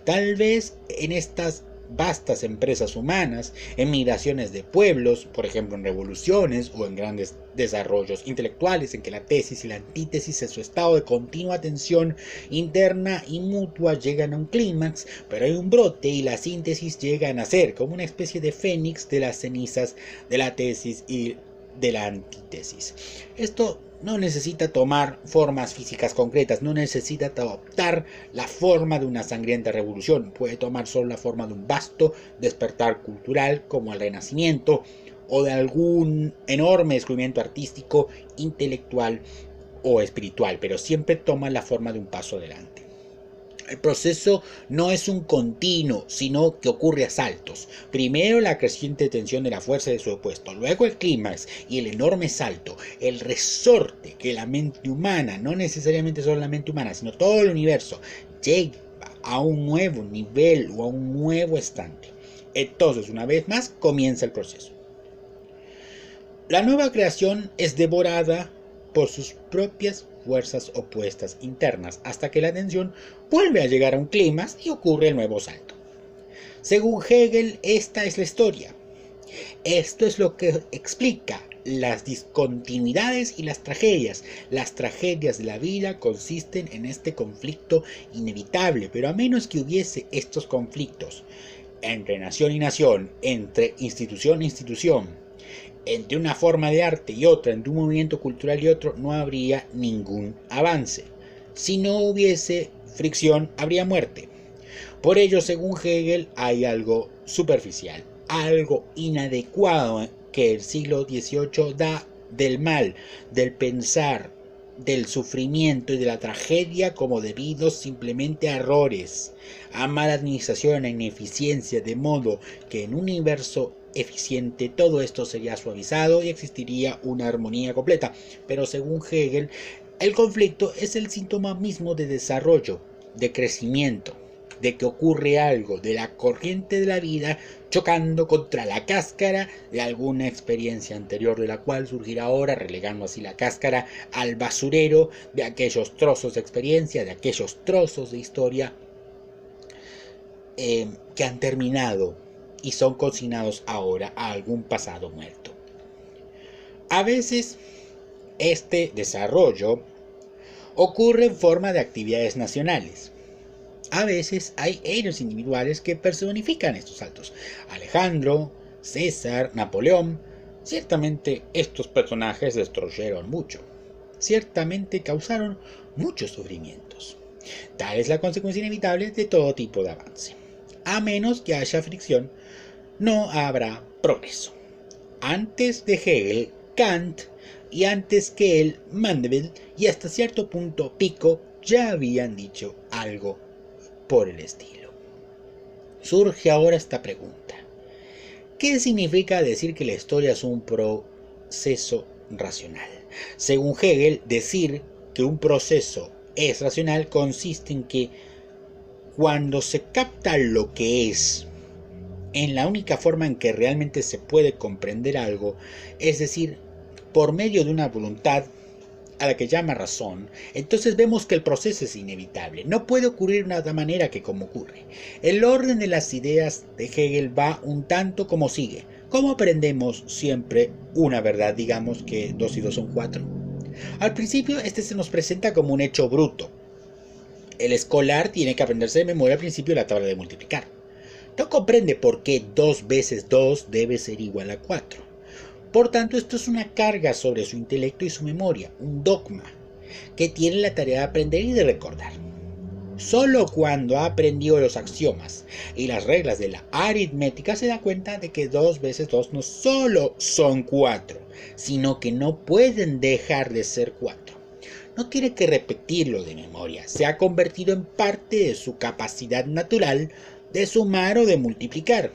Tal vez en estas vastas empresas humanas, en migraciones de pueblos, por ejemplo en revoluciones o en grandes desarrollos intelectuales en que la tesis y la antítesis en su estado de continua tensión interna y mutua llegan a un clímax, pero hay un brote y la síntesis llega a nacer como una especie de fénix de las cenizas de la tesis y de la antítesis. Esto no necesita tomar formas físicas concretas, no necesita adoptar la forma de una sangrienta revolución, puede tomar solo la forma de un vasto despertar cultural como el Renacimiento o de algún enorme descubrimiento artístico, intelectual o espiritual, pero siempre toma la forma de un paso adelante. El proceso no es un continuo, sino que ocurre a saltos. Primero la creciente tensión de la fuerza de su opuesto, luego el clímax y el enorme salto, el resorte que la mente humana, no necesariamente solo la mente humana, sino todo el universo, llega a un nuevo nivel o a un nuevo estante. Entonces, una vez más, comienza el proceso. La nueva creación es devorada por sus propias fuerzas opuestas internas, hasta que la tensión vuelve a llegar a un clímax y ocurre el nuevo salto. Según Hegel, esta es la historia. Esto es lo que explica las discontinuidades y las tragedias. Las tragedias de la vida consisten en este conflicto inevitable, pero a menos que hubiese estos conflictos entre nación y nación, entre institución e institución, entre una forma de arte y otra, entre un movimiento cultural y otro, no habría ningún avance. Si no hubiese fricción, habría muerte. Por ello, según Hegel, hay algo superficial, algo inadecuado que el siglo XVIII da del mal, del pensar, del sufrimiento y de la tragedia como debidos simplemente a errores, a mala administración, a ineficiencia, de modo que en un universo eficiente todo esto sería suavizado y existiría una armonía completa. Pero según Hegel, el conflicto es el síntoma mismo de desarrollo, de crecimiento, de que ocurre algo, de la corriente de la vida chocando contra la cáscara de alguna experiencia anterior, de la cual surgirá ahora, relegando así la cáscara al basurero de aquellos trozos de experiencia, de aquellos trozos de historia que han terminado y son consignados ahora a algún pasado muerto. A veces este desarrollo ocurre en forma de actividades nacionales. A veces hay héroes individuales que personifican estos saltos. Alejandro, César, Napoleón. Ciertamente estos personajes destruyeron mucho. Ciertamente causaron muchos sufrimientos. Tal es la consecuencia inevitable de todo tipo de avance. A menos que haya fricción, no habrá progreso. Antes de Hegel, Kant, y antes que él, Mandeville, y hasta cierto punto Pico, ya habían dicho algo por el estilo. Surge ahora esta pregunta: ¿qué significa decir que la historia es un proceso racional? Según Hegel, decir que un proceso es racional consiste en que cuando se capta lo que es, en la única forma en que realmente se puede comprender algo, es decir, por medio de una voluntad a la que llama razón, entonces vemos que el proceso es inevitable. No puede ocurrir de otra manera que como ocurre. El orden de las ideas de Hegel va un tanto como sigue. ¿Cómo aprendemos siempre una verdad? Digamos que 2 y 2 son 4. Al principio este se nos presenta como un hecho bruto. El escolar tiene que aprenderse de memoria al principio la tabla de multiplicar. No comprende por qué 2 veces 2 debe ser igual a 4. Por tanto, esto es una carga sobre su intelecto y su memoria, un dogma, que tiene la tarea de aprender y de recordar. Solo cuando ha aprendido los axiomas y las reglas de la aritmética se da cuenta de que 2 veces 2 no solo son 4, sino que no pueden dejar de ser 4. No tiene que repetirlo de memoria, se ha convertido en parte de su capacidad natural de sumar o de multiplicar.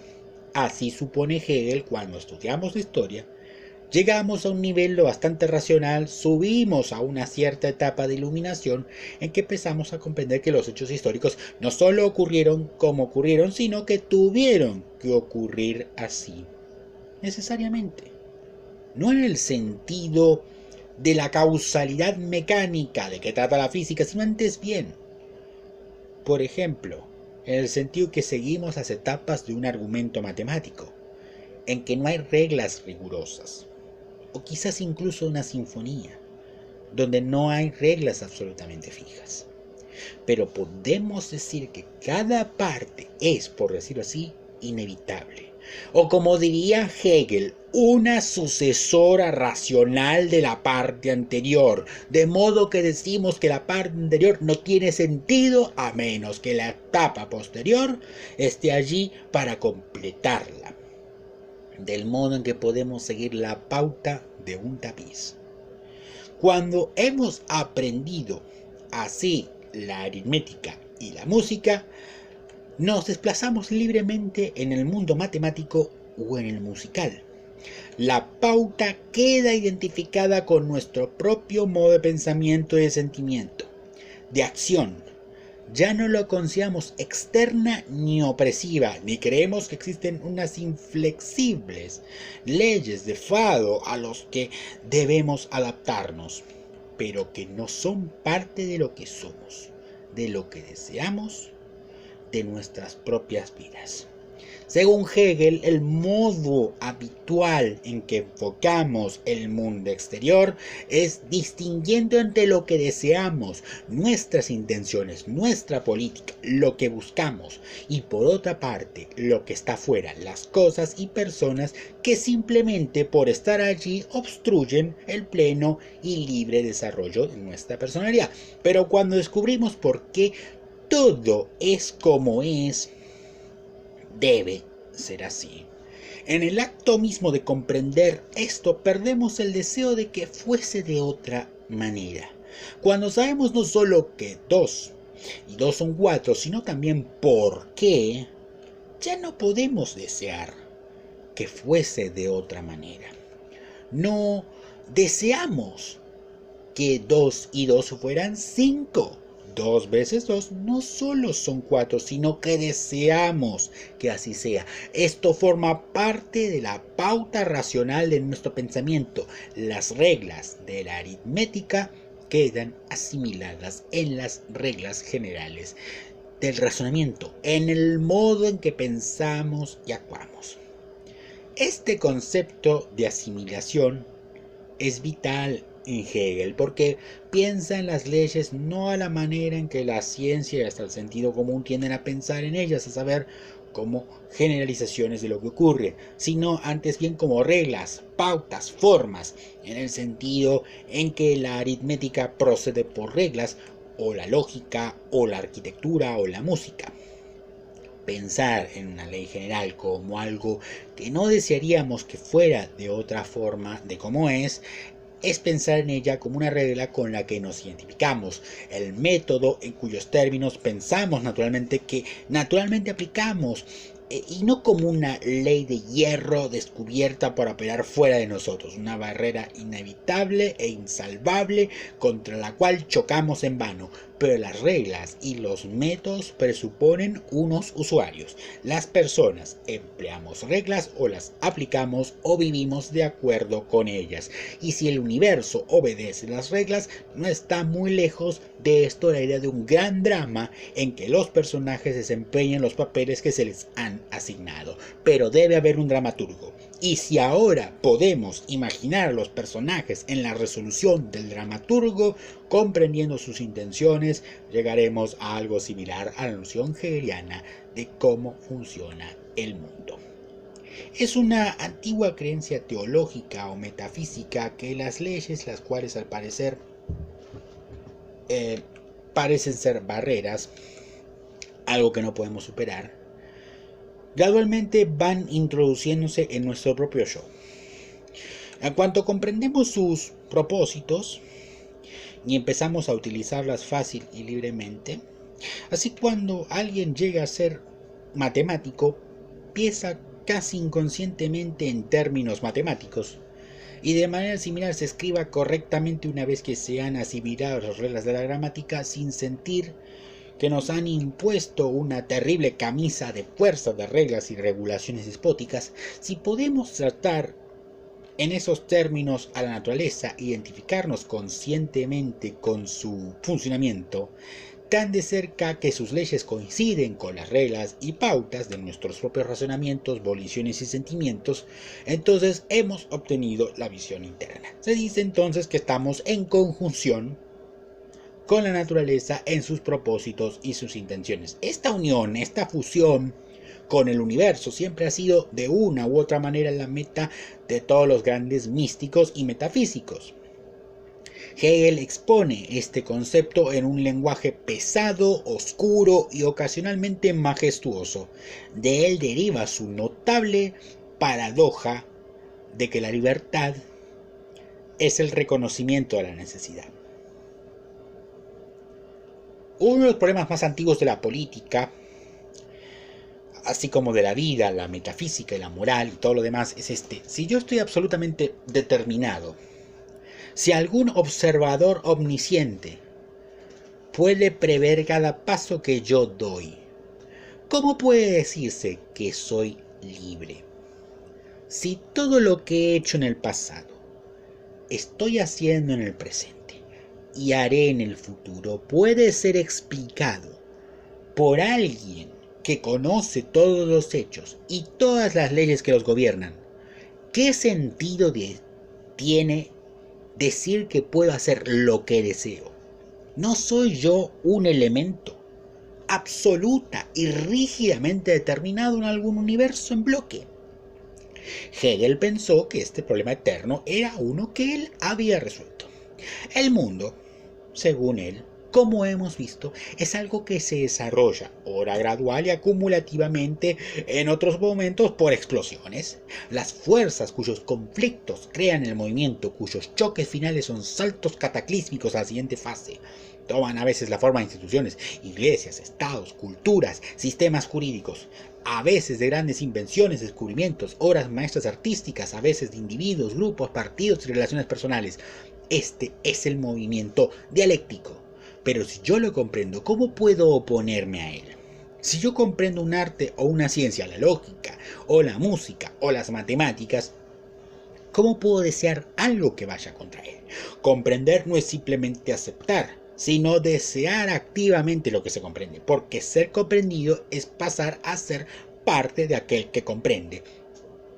Así supone Hegel. Cuando estudiamos la historia, llegamos a un nivel lo bastante racional, subimos a una cierta etapa de iluminación en que empezamos a comprender que los hechos históricos no solo ocurrieron como ocurrieron, sino que tuvieron que ocurrir así, necesariamente. No en el sentido de la causalidad mecánica de que trata la física, sino antes bien. Por ejemplo, en el sentido que seguimos las etapas de un argumento matemático, en que no hay reglas rigurosas, o quizás incluso una sinfonía, donde no hay reglas absolutamente fijas. Pero podemos decir que cada parte es, por decirlo así, inevitable. O como diría Hegel, una sucesora racional de la parte anterior. De modo que decimos que la parte anterior no tiene sentido a menos que la etapa posterior esté allí para completarla. Del modo en que podemos seguir la pauta de un tapiz. Cuando hemos aprendido así la aritmética y la música, nos desplazamos libremente en el mundo matemático o en el musical. La pauta queda identificada con nuestro propio modo de pensamiento y de sentimiento, de acción. Ya no lo consideramos externa ni opresiva, ni creemos que existen unas inflexibles leyes de fado a los que debemos adaptarnos, pero que no son parte de lo que somos, de lo que deseamos, de nuestras propias vidas. Según Hegel, el modo habitual en que enfocamos el mundo exterior es distinguiendo entre lo que deseamos, nuestras intenciones, nuestra política, lo que buscamos, y por otra parte, lo que está fuera, las cosas y personas que simplemente por estar allí obstruyen el pleno y libre desarrollo de nuestra personalidad. Pero cuando descubrimos por qué todo es como es, debe ser así. En el acto mismo de comprender esto, perdemos el deseo de que fuese de otra manera. Cuando sabemos no solo que 2 y 2 son 4, sino también por qué, ya no podemos desear que fuese de otra manera. No deseamos que 2 y 2 fueran 5. 2 veces 2 no solo son 4, sino que deseamos que así sea. Esto forma parte de la pauta racional de nuestro pensamiento. Las reglas de la aritmética quedan asimiladas en las reglas generales del razonamiento, en el modo en que pensamos y actuamos. Este concepto de asimilación es vital en Hegel, porque piensa en las leyes no a la manera en que la ciencia y hasta el sentido común tienden a pensar en ellas, a saber, como generalizaciones de lo que ocurre, sino antes bien como reglas, pautas, formas, en el sentido en que la aritmética procede por reglas, o la lógica, o la arquitectura, o la música. Pensar en una ley general como algo que no desearíamos que fuera de otra forma de como es pensar en ella como una regla con la que nos identificamos, el método en cuyos términos pensamos naturalmente aplicamos, y no como una ley de hierro descubierta para operar fuera de nosotros, una barrera inevitable e insalvable contra la cual chocamos en vano. Pero las reglas y los métodos presuponen unos usuarios. Las personas empleamos reglas o las aplicamos o vivimos de acuerdo con ellas. Y si el universo obedece las reglas, no está muy lejos de esto la idea de un gran drama en que los personajes desempeñan los papeles que se les han asignado. Pero debe haber un dramaturgo. Y si ahora podemos imaginar a los personajes en la resolución del dramaturgo, comprendiendo sus intenciones, llegaremos a algo similar a la noción hegeliana de cómo funciona el mundo. Es una antigua creencia teológica o metafísica que las leyes, las cuales al parecer parecen ser barreras, algo que no podemos superar, gradualmente van introduciéndose en nuestro propio yo. En cuanto comprendemos sus propósitos y empezamos a utilizarlas fácil y libremente, así cuando alguien llega a ser matemático, piensa casi inconscientemente en términos matemáticos y de manera similar se escriba correctamente una vez que se han asimilado las reglas de la gramática sin sentir que nos han impuesto una terrible camisa de fuerza de reglas y regulaciones despóticas. Si podemos tratar en esos términos a la naturaleza, identificarnos conscientemente con su funcionamiento, tan de cerca que sus leyes coinciden con las reglas y pautas de nuestros propios razonamientos, voliciones y sentimientos, entonces hemos obtenido la visión interna. Se dice entonces que estamos en conjunción con la naturaleza en sus propósitos y sus intenciones. Esta unión, esta fusión con el universo siempre ha sido de una u otra manera la meta de todos los grandes místicos y metafísicos. Hegel expone este concepto en un lenguaje pesado, oscuro y ocasionalmente majestuoso. De él deriva su notable paradoja de que la libertad es el reconocimiento de la necesidad. Uno de los problemas más antiguos de la política, así como de la vida, la metafísica y la moral y todo lo demás, es este: si yo estoy absolutamente determinado, si algún observador omnisciente puede prever cada paso que yo doy, ¿cómo puede decirse que soy libre? Si todo lo que he hecho en el pasado, estoy haciendo en el presente y haré en el futuro, puede ser explicado por alguien que conoce todos los hechos y todas las leyes que los gobiernan, ¿qué sentido tiene decir que puedo hacer lo que deseo? ¿No soy yo un elemento absoluta y rígidamente determinado en algún universo en bloque? Hegel pensó que este problema eterno era uno que él había resuelto. El mundo, según él, como hemos visto, es algo que se desarrolla, ora gradual y acumulativamente, en otros momentos por explosiones. Las fuerzas cuyos conflictos crean el movimiento, cuyos choques finales son saltos cataclísmicos a la siguiente fase, toman a veces la forma de instituciones, iglesias, estados, culturas, sistemas jurídicos, a veces de grandes invenciones, descubrimientos, obras maestras artísticas, a veces de individuos, grupos, partidos y relaciones personales. Este es el movimiento dialéctico. Pero si yo lo comprendo, ¿cómo puedo oponerme a él? Si yo comprendo un arte o una ciencia, la lógica, o la música, o las matemáticas, ¿cómo puedo desear algo que vaya contra él? Comprender no es simplemente aceptar, sino desear activamente lo que se comprende, porque ser comprendido es pasar a ser parte de aquel que comprende,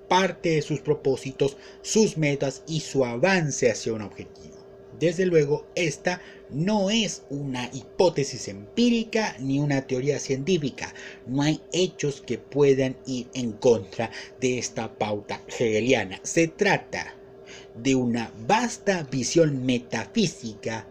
parte de sus propósitos, sus metas y su avance hacia un objetivo. Desde luego, esta no es una hipótesis empírica ni una teoría científica. No hay hechos que puedan ir en contra de esta pauta hegeliana. Se trata de una vasta visión metafísica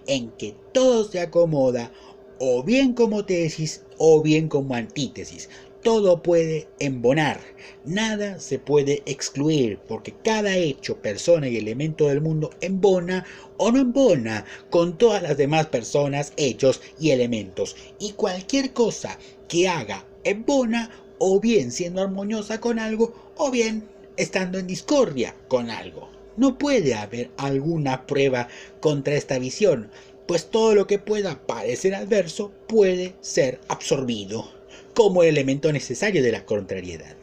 en que todo se acomoda o bien como tesis o bien como antítesis. Todo puede embonar, nada se puede excluir, porque cada hecho, persona y elemento del mundo embona o no embona con todas las demás personas, hechos y elementos. Y cualquier cosa que haga embona, o bien siendo armoniosa con algo, o bien estando en discordia con algo. No puede haber alguna prueba contra esta visión, pues todo lo que pueda parecer adverso puede ser absorbido como el elemento necesario de la contrariedad.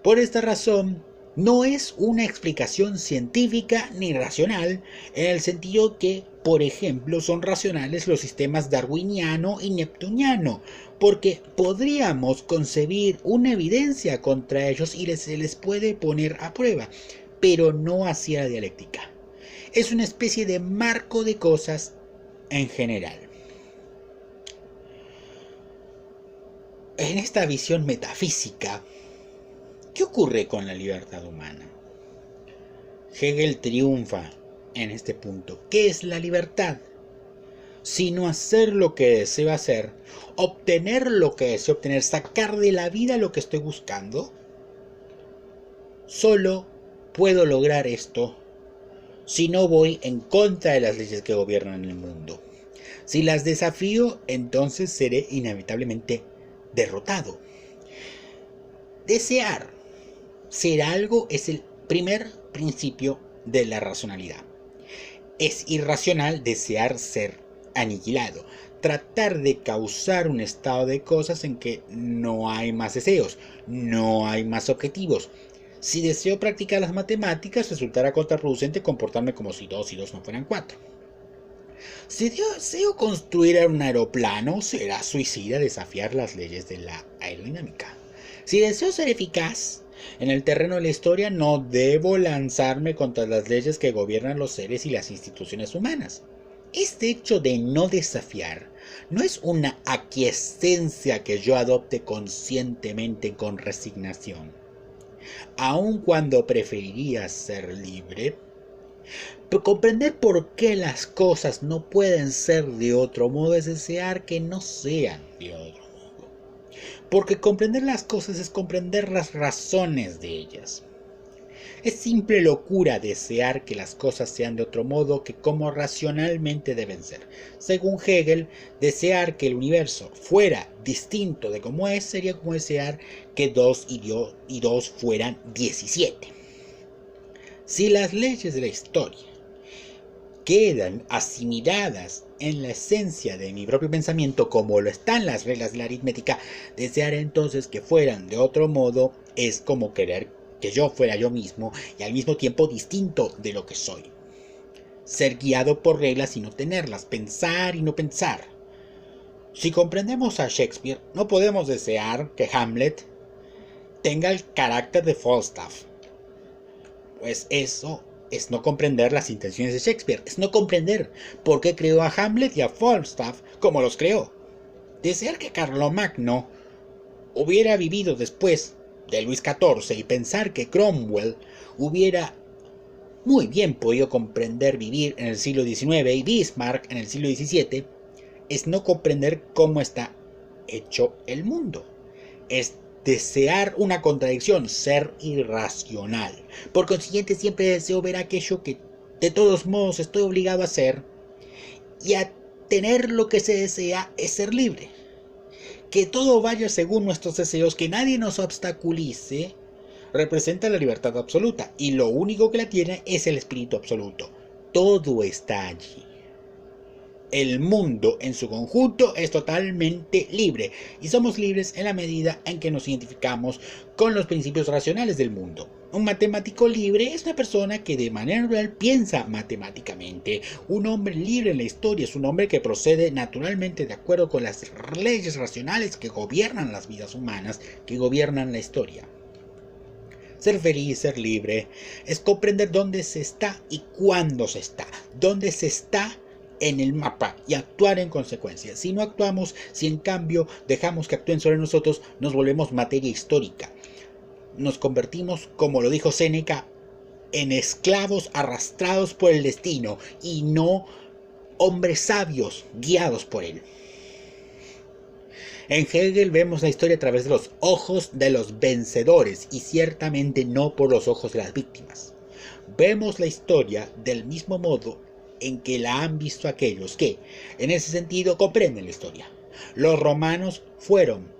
Por esta razón, no es una explicación científica ni racional, en el sentido que, por ejemplo, son racionales los sistemas darwiniano y neptuniano, porque podríamos concebir una evidencia contra ellos y se les puede poner a prueba, pero no hacia la dialéctica. Es una especie de marco de cosas en general. En esta visión metafísica, ¿qué ocurre con la libertad humana? Hegel triunfa en este punto. ¿Qué es la libertad? Sino hacer lo que deseo hacer, obtener lo que deseo obtener, sacar de la vida lo que estoy buscando. Solo puedo lograr esto si no voy en contra de las leyes que gobiernan el mundo. Si las desafío, entonces seré inevitablemente derrotado. Desear ser algo es el primer principio de la racionalidad. Es irracional desear ser aniquilado, tratar de causar un estado de cosas en que no hay más deseos, no hay más objetivos. Si deseo practicar las matemáticas, resultará contraproducente comportarme como si 2 y 2 no fueran 4. Si deseo construir un aeroplano, será suicida desafiar las leyes de la aerodinámica. Si deseo ser eficaz en el terreno de la historia, no debo lanzarme contra las leyes que gobiernan los seres y las instituciones humanas. Este hecho de no desafiar no es una aquiescencia que yo adopte conscientemente con resignación. Aun cuando preferiría ser libre, pero comprender por qué las cosas no pueden ser de otro modo es desear que no sean de otro modo. Porque comprender las cosas es comprender las razones de ellas. Es simple locura desear que las cosas sean de otro modo que como racionalmente deben ser. Según Hegel, desear que el universo fuera distinto de como es sería como desear que 2 y 2 fueran 17. Si las leyes de la historia quedan asimiladas en la esencia de mi propio pensamiento como lo están las reglas de la aritmética, desear entonces que fueran de otro modo es como querer que yo fuera yo mismo y al mismo tiempo distinto de lo que soy. Ser guiado por reglas y no tenerlas, pensar y no pensar. Si comprendemos a Shakespeare, no podemos desear que Hamlet tenga el carácter de Falstaff, pues eso es no comprender las intenciones de Shakespeare, es no comprender por qué creó a Hamlet y a Falstaff como los creó. Desear que Carlomagno hubiera vivido después de Luis XIV y pensar que Cromwell hubiera muy bien podido comprender vivir en el siglo XIX y Bismarck en el siglo XVII es no comprender cómo está hecho el mundo. Es desear una contradicción, ser irracional. Por consiguiente, siempre deseo ver aquello que de todos modos estoy obligado a hacer, y a tener lo que se desea es ser libre. Que todo vaya según nuestros deseos, que nadie nos obstaculice, representa la libertad absoluta, y lo único que la tiene es el espíritu absoluto. Todo está allí. El mundo en su conjunto es totalmente libre, y somos libres en la medida en que nos identificamos con los principios racionales del mundo. Un matemático libre es una persona que de manera natural piensa matemáticamente. Un hombre libre en la historia es un hombre que procede naturalmente de acuerdo con las leyes racionales que gobiernan las vidas humanas, que gobiernan la historia. Ser feliz, ser libre, es comprender dónde se está y cuándo se está, dónde se está en el mapa y actuar en consecuencia. Si no actuamos, si en cambio dejamos que actúen sobre nosotros, nos volvemos materia histórica. Nos convertimos, como lo dijo Séneca, en esclavos arrastrados por el destino y no hombres sabios guiados por él. En Hegel vemos la historia a través de los ojos de los vencedores y ciertamente no por los ojos de las víctimas. Vemos la historia del mismo modo en que la han visto aquellos que, en ese sentido, comprenden la historia. Los romanos fueron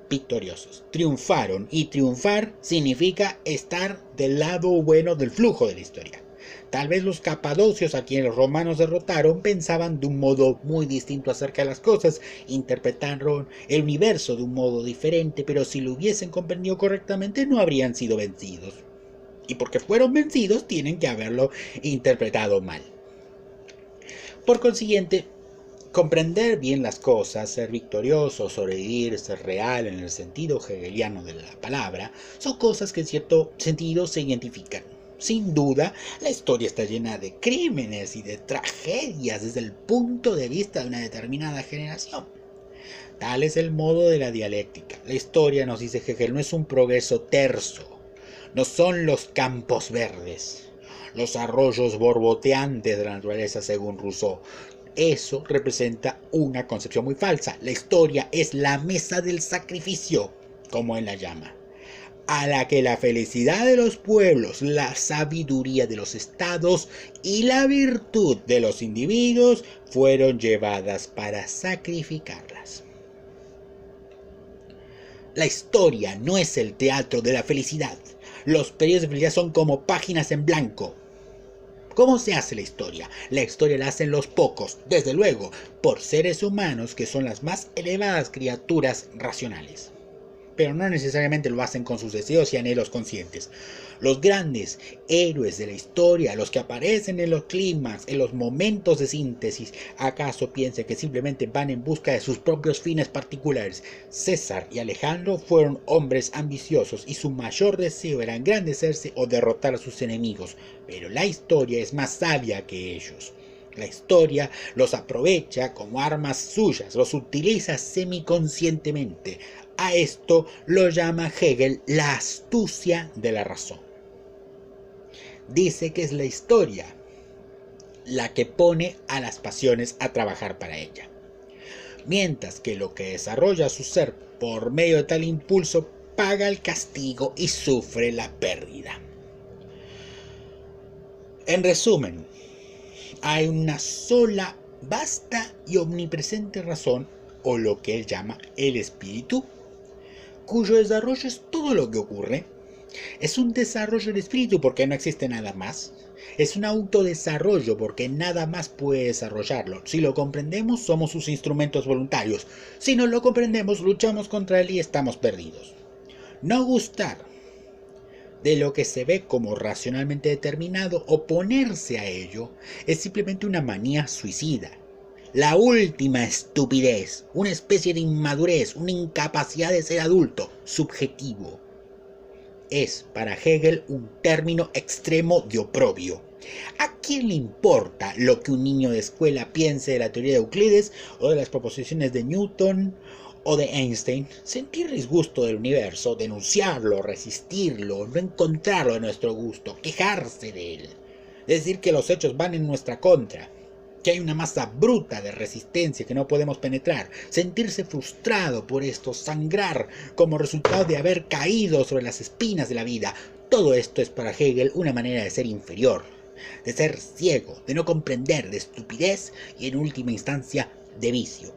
victoriosos, triunfaron, y triunfar significa estar del lado bueno del flujo de la historia. Tal vez los capadocios a quienes los romanos derrotaron pensaban de un modo muy distinto acerca de las cosas, interpretaron el universo de un modo diferente, pero si lo hubiesen comprendido correctamente no habrían sido vencidos. Y porque fueron vencidos tienen que haberlo interpretado mal. Por consiguiente, comprender bien las cosas, ser victorioso, sobrevivir, ser real en el sentido hegeliano de la palabra, son cosas que en cierto sentido se identifican. Sin duda, la historia está llena de crímenes y de tragedias desde el punto de vista de una determinada generación. Tal es el modo de la dialéctica. La historia, nos dice Hegel, no es un progreso terso, no son los campos verdes, los arroyos borboteantes de la naturaleza según Rousseau. Eso representa una concepción muy falsa. La historia es la mesa del sacrificio, como él la llama, a la que la felicidad de los pueblos, la sabiduría de los estados y la virtud de los individuos fueron llevadas para sacrificarlas. La historia no es el teatro de la felicidad. Los periodos de felicidad son como páginas en blanco. ¿Cómo se hace la historia? La historia la hacen los pocos, desde luego, por seres humanos que son las más elevadas criaturas racionales. pero no necesariamente lo hacen con sus deseos y anhelos conscientes. Los grandes héroes de la historia, los que aparecen en los clímax, en los momentos de síntesis, ¿acaso piensan que simplemente van en busca de sus propios fines particulares? César y Alejandro fueron hombres ambiciosos y su mayor deseo era engrandecerse o derrotar a sus enemigos, pero la historia es más sabia que ellos. La historia los aprovecha como armas suyas, los utiliza semiconscientemente. A esto lo llama Hegel la astucia de la razón. Dice que es la historia la que pone a las pasiones a trabajar para ella, mientras que lo que desarrolla su ser por medio de tal impulso paga el castigo y sufre la pérdida. En resumen, hay una sola, vasta y omnipresente razón, o lo que él llama el espíritu, cuyo desarrollo es todo lo que ocurre. Es un desarrollo del espíritu porque no existe nada más. Es un autodesarrollo porque nada más puede desarrollarlo. Si lo comprendemos, somos sus instrumentos voluntarios. Si no lo comprendemos, luchamos contra él y estamos perdidos. No gustar de lo que se ve como racionalmente determinado, oponerse a ello, es simplemente una manía suicida. La última estupidez, una especie de inmadurez, una incapacidad de ser adulto, subjetivo. Es para Hegel un término extremo de oprobio. ¿A quién le importa lo que un niño de escuela piense de la teoría de Euclides o de las proposiciones de Newton o de Einstein? Sentir disgusto del universo, denunciarlo, resistirlo, no encontrarlo de nuestro gusto, quejarse de él, decir que los hechos van en nuestra contra, que hay una masa bruta de resistencia que no podemos penetrar, sentirse frustrado por esto, sangrar como resultado de haber caído sobre las espinas de la vida. Todo esto es para Hegel una manera de ser inferior, de ser ciego, de no comprender, de estupidez y en última instancia de vicio.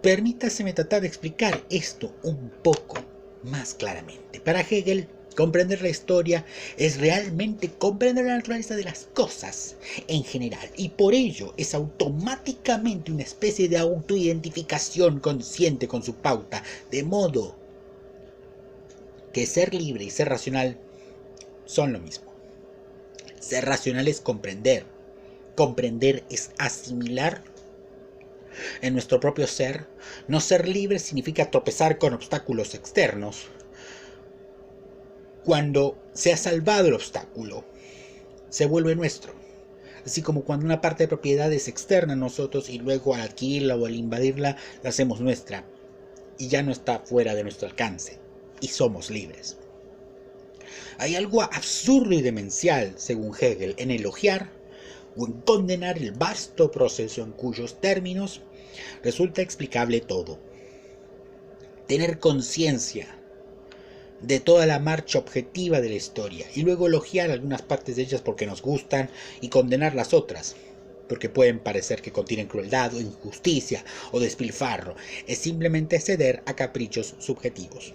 Permítaseme tratar de explicar esto un poco más claramente. Para Hegel, comprender la historia es realmente comprender la naturaleza de las cosas en general, y por ello es automáticamente una especie de autoidentificación consciente con su pauta, de modo que ser libre y ser racional son lo mismo. Ser racional es comprender. Comprender es asimilar en nuestro propio ser. No ser libre significa tropezar con obstáculos externos. Cuando se ha salvado el obstáculo, se vuelve nuestro. Así como cuando una parte de propiedad es externa a nosotros y luego al adquirirla o al invadirla, la hacemos nuestra y ya no está fuera de nuestro alcance y somos libres. Hay algo absurdo y demencial, según Hegel, en elogiar o en condenar el vasto proceso en cuyos términos resulta explicable todo. Tener conciencia de toda la marcha objetiva de la historia y luego elogiar algunas partes de ellas porque nos gustan y condenar las otras porque pueden parecer que contienen crueldad o injusticia o despilfarro, es simplemente ceder a caprichos subjetivos.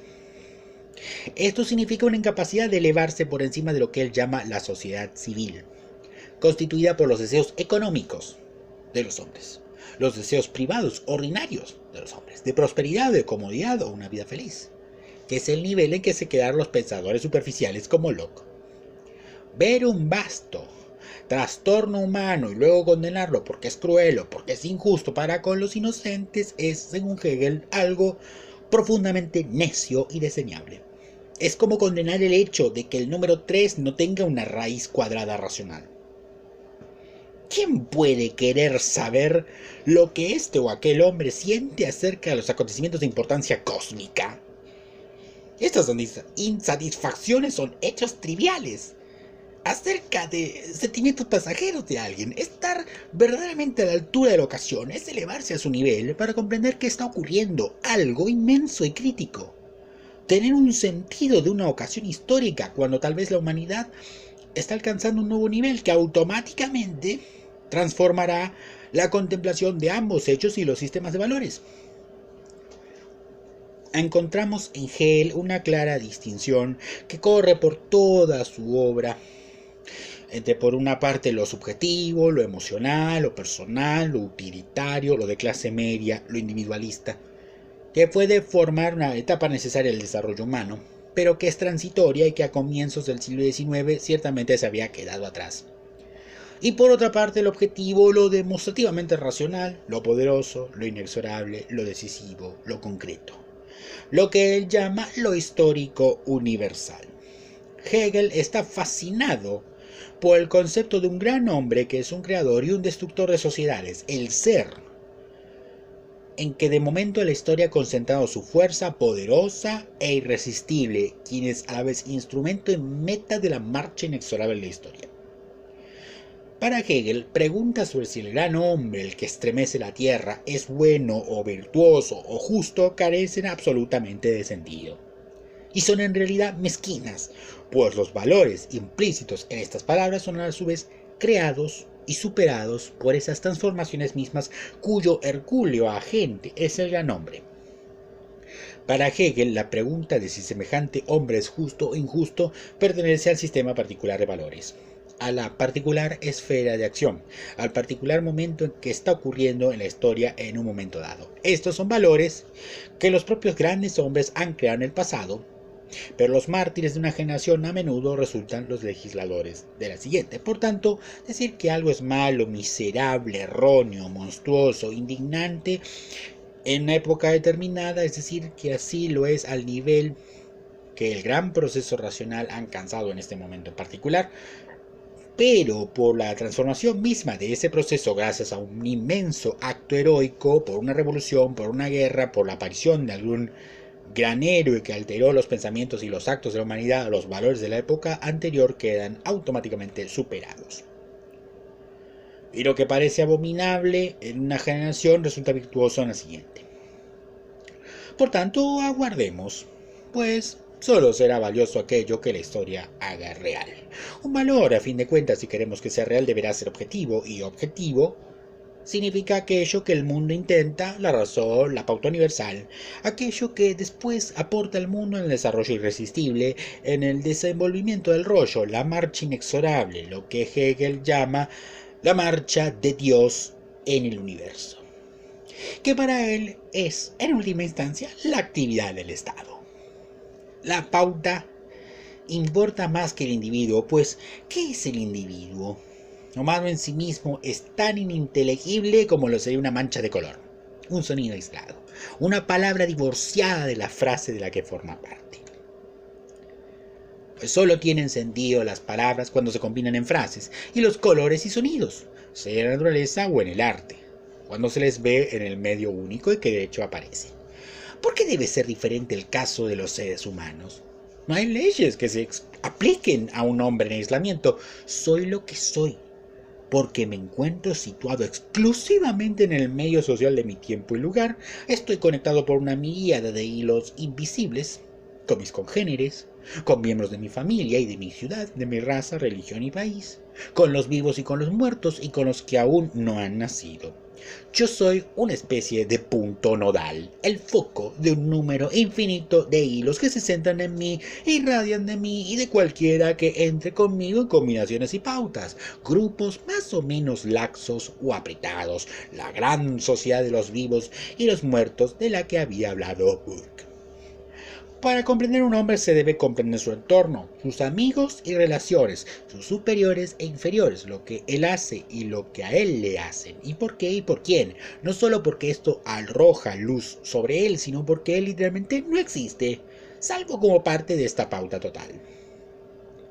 Esto significa una incapacidad de elevarse por encima de lo que él llama la sociedad civil, constituida por los deseos económicos de los hombres, los deseos privados ordinarios de los hombres, de prosperidad, de comodidad o una vida feliz, que es el nivel en que se quedaron los pensadores superficiales como Locke. Ver un vasto trastorno humano y luego condenarlo porque es cruel o porque es injusto para con los inocentes es, según Hegel, algo profundamente necio y desdeñable. Es como condenar el hecho de que el número 3 no tenga una raíz cuadrada racional. ¿Quién puede querer saber lo que este o aquel hombre siente acerca de los acontecimientos de importancia cósmica? Estas insatisfacciones son hechos triviales acerca de sentimientos pasajeros de alguien. Estar verdaderamente a la altura de la ocasión es elevarse a su nivel para comprender que está ocurriendo algo inmenso y crítico. Tener un sentido de una ocasión histórica cuando tal vez la humanidad está alcanzando un nuevo nivel que automáticamente transformará la contemplación de ambos hechos y los sistemas de valores. Encontramos en Hegel una clara distinción que corre por toda su obra entre, por una parte, lo subjetivo, lo emocional, lo personal, lo utilitario, lo de clase media, lo individualista, que puede formar una etapa necesaria del desarrollo humano, pero que es transitoria y que a comienzos del siglo XIX ciertamente se había quedado atrás. Y por otra parte el objetivo, lo demostrativamente racional, lo poderoso, lo inexorable, lo decisivo, lo concreto, lo que él llama lo histórico universal. Hegel está fascinado por el concepto de un gran hombre que es un creador y un destructor de sociedades, el ser, en que de momento la historia ha concentrado su fuerza poderosa e irresistible, quien es a la vez instrumento y meta de la marcha inexorable de la historia. Para Hegel, preguntas sobre si el gran hombre, el que estremece la tierra, es bueno o virtuoso o justo, carecen absolutamente de sentido. Y son en realidad mezquinas, pues los valores implícitos en estas palabras son a su vez creados y superados por esas transformaciones mismas cuyo hercúleo agente es el gran hombre. Para Hegel, la pregunta de si semejante hombre es justo o injusto pertenece al sistema particular de valores, a la particular esfera de acción, al particular momento en que está ocurriendo en la historia en un momento dado. Estos son valores que los propios grandes hombres han creado en el pasado, pero los mártires de una generación a menudo resultan los legisladores de la siguiente. Por tanto, decir que algo es malo, miserable, erróneo, monstruoso, indignante en una época determinada, es decir, que así lo es al nivel que el gran proceso racional ha alcanzado en este momento en particular, pero por la transformación misma de ese proceso, gracias a un inmenso acto heroico, por una revolución, por una guerra, por la aparición de algún gran héroe que alteró los pensamientos y los actos de la humanidad, los valores de la época anterior quedan automáticamente superados. Y lo que parece abominable en una generación resulta virtuoso en la siguiente. Por tanto, aguardemos, pues solo será valioso aquello que la historia haga real. Un valor, a fin de cuentas, si queremos que sea real, deberá ser objetivo, y objetivo significa aquello que el mundo intenta, la razón, la pauta universal, aquello que después aporta al mundo en el desarrollo irresistible, en el desenvolvimiento del rollo, la marcha inexorable, lo que Hegel llama la marcha de Dios en el universo, que para él es, en última instancia, la actividad del Estado. La pauta importa más que el individuo, pues, ¿qué es el individuo? Nomado en sí mismo es tan ininteligible como lo sería una mancha de color, un sonido aislado, una palabra divorciada de la frase de la que forma parte. Pues solo tienen sentido las palabras cuando se combinan en frases, y los colores y sonidos, sea en la naturaleza o en el arte, cuando se les ve en el medio único y que de hecho aparece. ¿Por qué debe ser diferente el caso de los seres humanos? No hay leyes que se apliquen a un hombre en aislamiento. Soy lo que soy, porque me encuentro situado exclusivamente en el medio social de mi tiempo y lugar. Estoy conectado por una miríada de hilos invisibles con mis congéneres, con miembros de mi familia y de mi ciudad, de mi raza, religión y país, con los vivos y con los muertos y con los que aún no han nacido. Yo soy una especie de punto nodal, el foco de un número infinito de hilos que se centran en mí, irradian de mí y de cualquiera que entre conmigo en combinaciones y pautas, grupos más o menos laxos o apretados, la gran sociedad de los vivos y los muertos de la que había hablado Burke. Para comprender un hombre se debe comprender su entorno, sus amigos y relaciones, sus superiores e inferiores, lo que él hace y lo que a él le hacen, y por qué y por quién, no solo porque esto arroja luz sobre él, sino porque él literalmente no existe, salvo como parte de esta pauta total.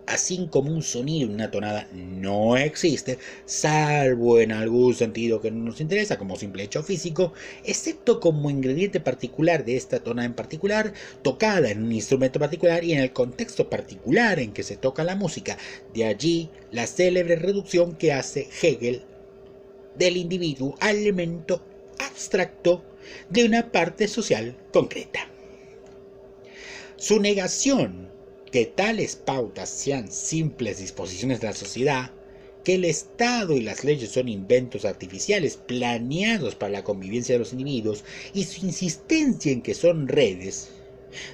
Así como un sonido en una tonada no existe, salvo en algún sentido que no nos interesa, como simple hecho físico, excepto como ingrediente particular de esta tonada en particular, tocada en un instrumento particular y en el contexto particular en que se toca la música. De allí la célebre reducción que hace Hegel del individuo al elemento abstracto de una parte social concreta. Su negación que tales pautas sean simples disposiciones de la sociedad, que el Estado y las leyes son inventos artificiales planeados para la convivencia de los individuos, y su insistencia en que son redes,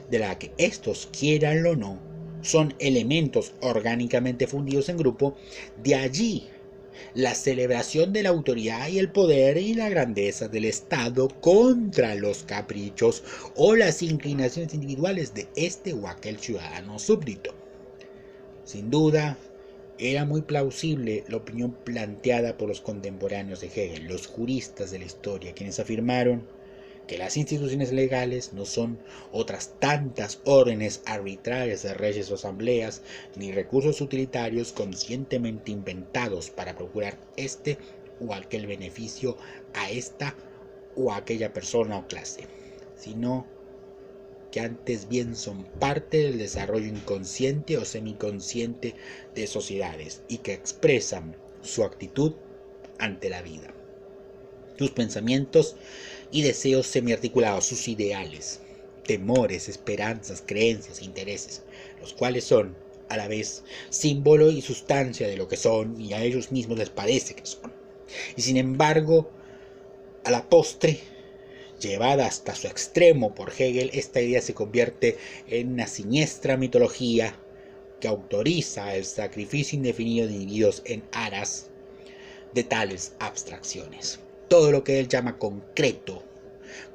de la que estos quieran o no, son elementos orgánicamente fundidos en grupo, de allí la celebración de la autoridad y el poder y la grandeza del Estado contra los caprichos o las inclinaciones individuales de este o aquel ciudadano súbdito. Sin duda, era muy plausible la opinión planteada por los contemporáneos de Hegel, los juristas de la historia, quienes afirmaron que las instituciones legales no son otras tantas órdenes arbitrarias de reyes o asambleas, ni recursos utilitarios conscientemente inventados para procurar este o aquel beneficio a esta o a aquella persona o clase, sino que antes bien son parte del desarrollo inconsciente o semiconsciente de sociedades y que expresan su actitud ante la vida, sus pensamientos y deseos semiarticulados, sus ideales, temores, esperanzas, creencias, intereses, los cuales son a la vez símbolo y sustancia de lo que son y a ellos mismos les parece que son. Y sin embargo, a la postre, llevada hasta su extremo por Hegel, esta idea se convierte en una siniestra mitología que autoriza el sacrificio indefinido de individuos en aras de tales abstracciones. Todo lo que él llama concreto,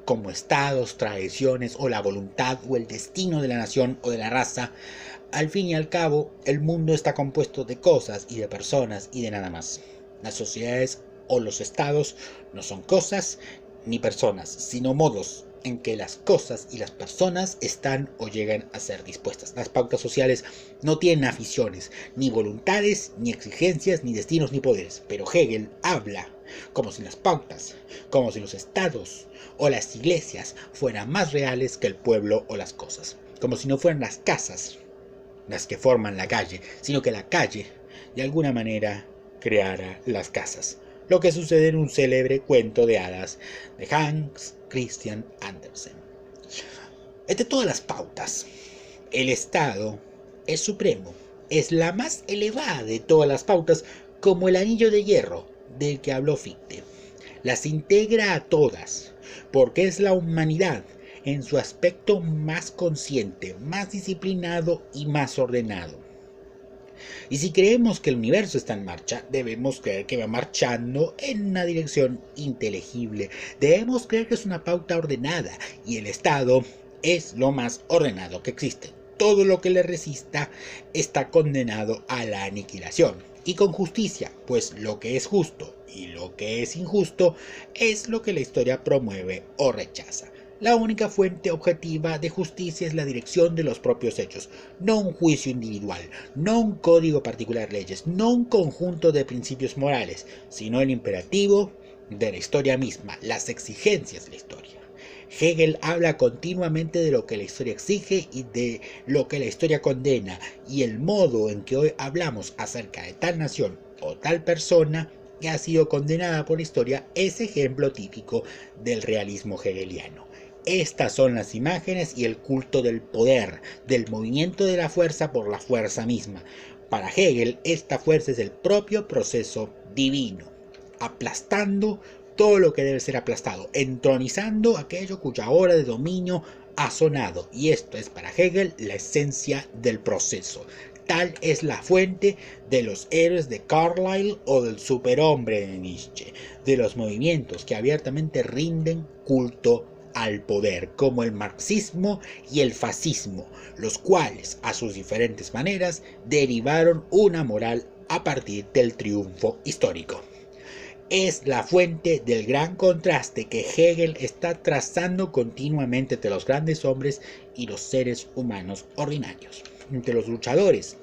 como estados, tradiciones o la voluntad o el destino de la nación o de la raza, al fin y al cabo, el mundo está compuesto de cosas y de personas y de nada más. Las sociedades o los estados no son cosas ni personas, sino modos en que las cosas y las personas están o llegan a ser dispuestas. Las pautas sociales no tienen aficiones, ni voluntades, ni exigencias, ni destinos, ni poderes. Pero Hegel habla como si las pautas, como si los estados o las iglesias fueran más reales que el pueblo o las cosas. Como si no fueran las casas las que forman la calle, sino que la calle, de alguna manera, creara las casas. Lo que sucede en un célebre cuento de hadas de Hans Christian Andersen. Entre todas las pautas, el Estado es supremo, es la más elevada de todas las pautas, como el anillo de hierro del que habló Fichte. Las integra a todas, porque es la humanidad en su aspecto más consciente, más disciplinado y más ordenado. Y si creemos que el universo está en marcha, debemos creer que va marchando en una dirección inteligible. Debemos creer que es una pauta ordenada y el Estado es lo más ordenado que existe. Todo lo que le resista está condenado a la aniquilación. Y con justicia, pues lo que es justo y lo que es injusto es lo que la historia promueve o rechaza. La única fuente objetiva de justicia es la dirección de los propios hechos, no un juicio individual, no un código particular de leyes, no un conjunto de principios morales, sino el imperativo de la historia misma, las exigencias de la historia. Hegel habla continuamente de lo que la historia exige y de lo que la historia condena, y el modo en que hoy hablamos acerca de tal nación o tal persona que ha sido condenada por la historia es ejemplo típico del realismo hegeliano. Estas son las imágenes y el culto del poder, del movimiento de la fuerza por la fuerza misma. Para Hegel, esta fuerza es el propio proceso divino, aplastando todo lo que debe ser aplastado, entronizando aquello cuya hora de dominio ha sonado. Y esto es para Hegel la esencia del proceso. Tal es la fuente de los héroes de Carlyle o del superhombre de Nietzsche, de los movimientos que abiertamente rinden culto al poder, como el marxismo y el fascismo, los cuales, a sus diferentes maneras, derivaron una moral a partir del triunfo histórico. Es la fuente del gran contraste que Hegel está trazando continuamente entre los grandes hombres y los seres humanos ordinarios, entre los luchadores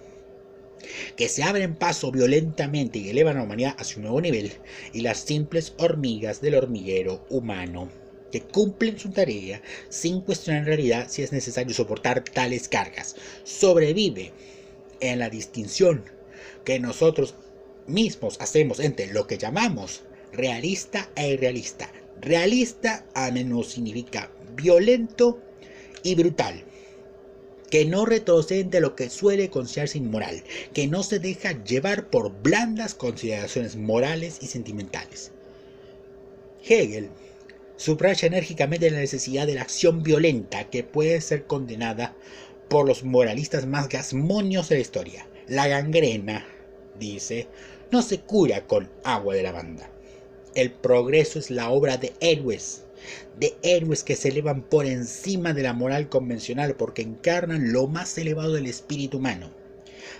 que se abren paso violentamente y elevan a la humanidad hacia un nuevo nivel, y las simples hormigas del hormiguero humano, que cumplen su tarea sin cuestionar en realidad si es necesario soportar tales cargas. Sobrevive en la distinción que nosotros mismos hacemos entre lo que llamamos realista e irrealista. Realista a menudo significa violento y brutal, que no retrocede ante lo que suele considerarse inmoral, que no se deja llevar por blandas consideraciones morales y sentimentales. Hegel subraya enérgicamente la necesidad de la acción violenta que puede ser condenada por los moralistas más gasmonios de la historia. La gangrena, dice, no se cura con agua de lavanda. El progreso es la obra de héroes que se elevan por encima de la moral convencional porque encarnan lo más elevado del espíritu humano,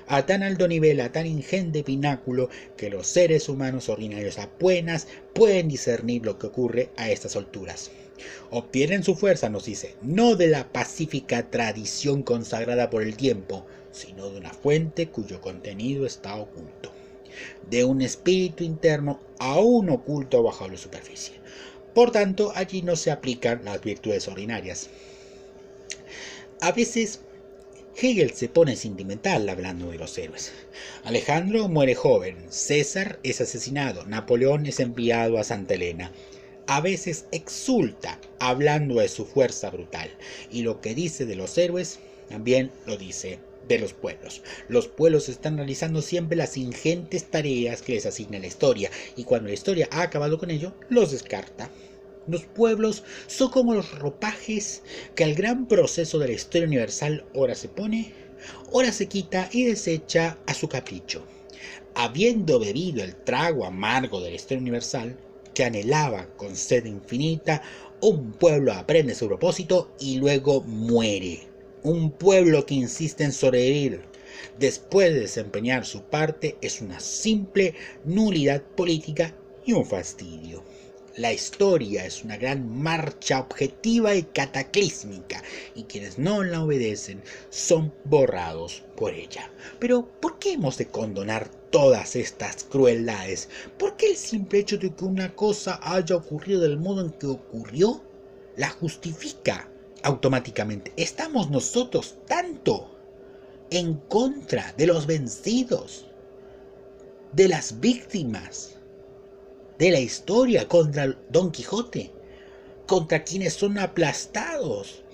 a tan alto nivel, a tan ingente pináculo, que los seres humanos ordinarios apenas pueden discernir lo que ocurre a estas alturas. Obtienen su fuerza, nos dice, no de la pacífica tradición consagrada por el tiempo, sino de una fuente cuyo contenido está oculto, de un espíritu interno aún oculto bajo la superficie. Por tanto, allí no se aplican las virtudes ordinarias. A veces Hegel se pone sentimental hablando de los héroes. Alejandro muere joven, César es asesinado, Napoleón es enviado a Santa Elena. A veces exulta hablando de su fuerza brutal, y lo que dice de los héroes también lo dice de los pueblos. Los pueblos están realizando siempre las ingentes tareas que les asigna la historia, y cuando la historia ha acabado con ello, los descarta. Los pueblos son como los ropajes que al gran proceso de la historia universal ora se pone, ora se quita y desecha a su capricho. Habiendo bebido el trago amargo de la historia universal, que anhelaba con sed infinita, un pueblo aprende su propósito y luego muere. Un pueblo que insiste en sobrevivir después de desempeñar su parte es una simple nulidad política y un fastidio. La historia es una gran marcha objetiva y cataclísmica, y quienes no la obedecen son borrados por ella. Pero, ¿por qué hemos de condonar todas estas crueldades? ¿Por qué el simple hecho de que una cosa haya ocurrido del modo en que ocurrió la justifica automáticamente? ¿Estamos nosotros tanto en contra de los vencidos, de las víctimas de la historia, contra Don Quijote, contra quienes son aplastados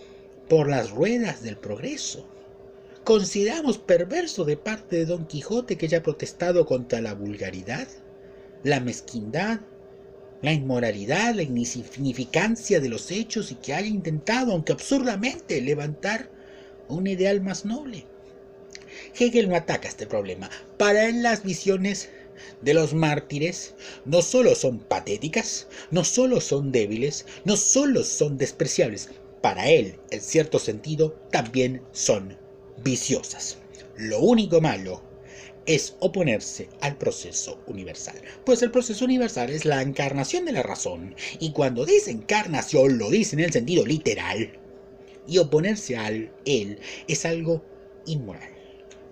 por las ruedas del progreso? ¿Consideramos perverso de parte de Don Quijote que haya protestado contra la vulgaridad, la mezquindad, la inmoralidad, la insignificancia de los hechos y que haya intentado, aunque absurdamente, levantar un ideal más noble? Hegel no ataca este problema. Para él las visiones de los mártires no solo son patéticas, no solo son débiles, no solo son despreciables, para él, en cierto sentido, también son viciosas. Lo único malo es oponerse al proceso universal, pues el proceso universal es la encarnación de la razón, y cuando dice encarnación lo dice en el sentido literal, y oponerse a él es algo inmoral.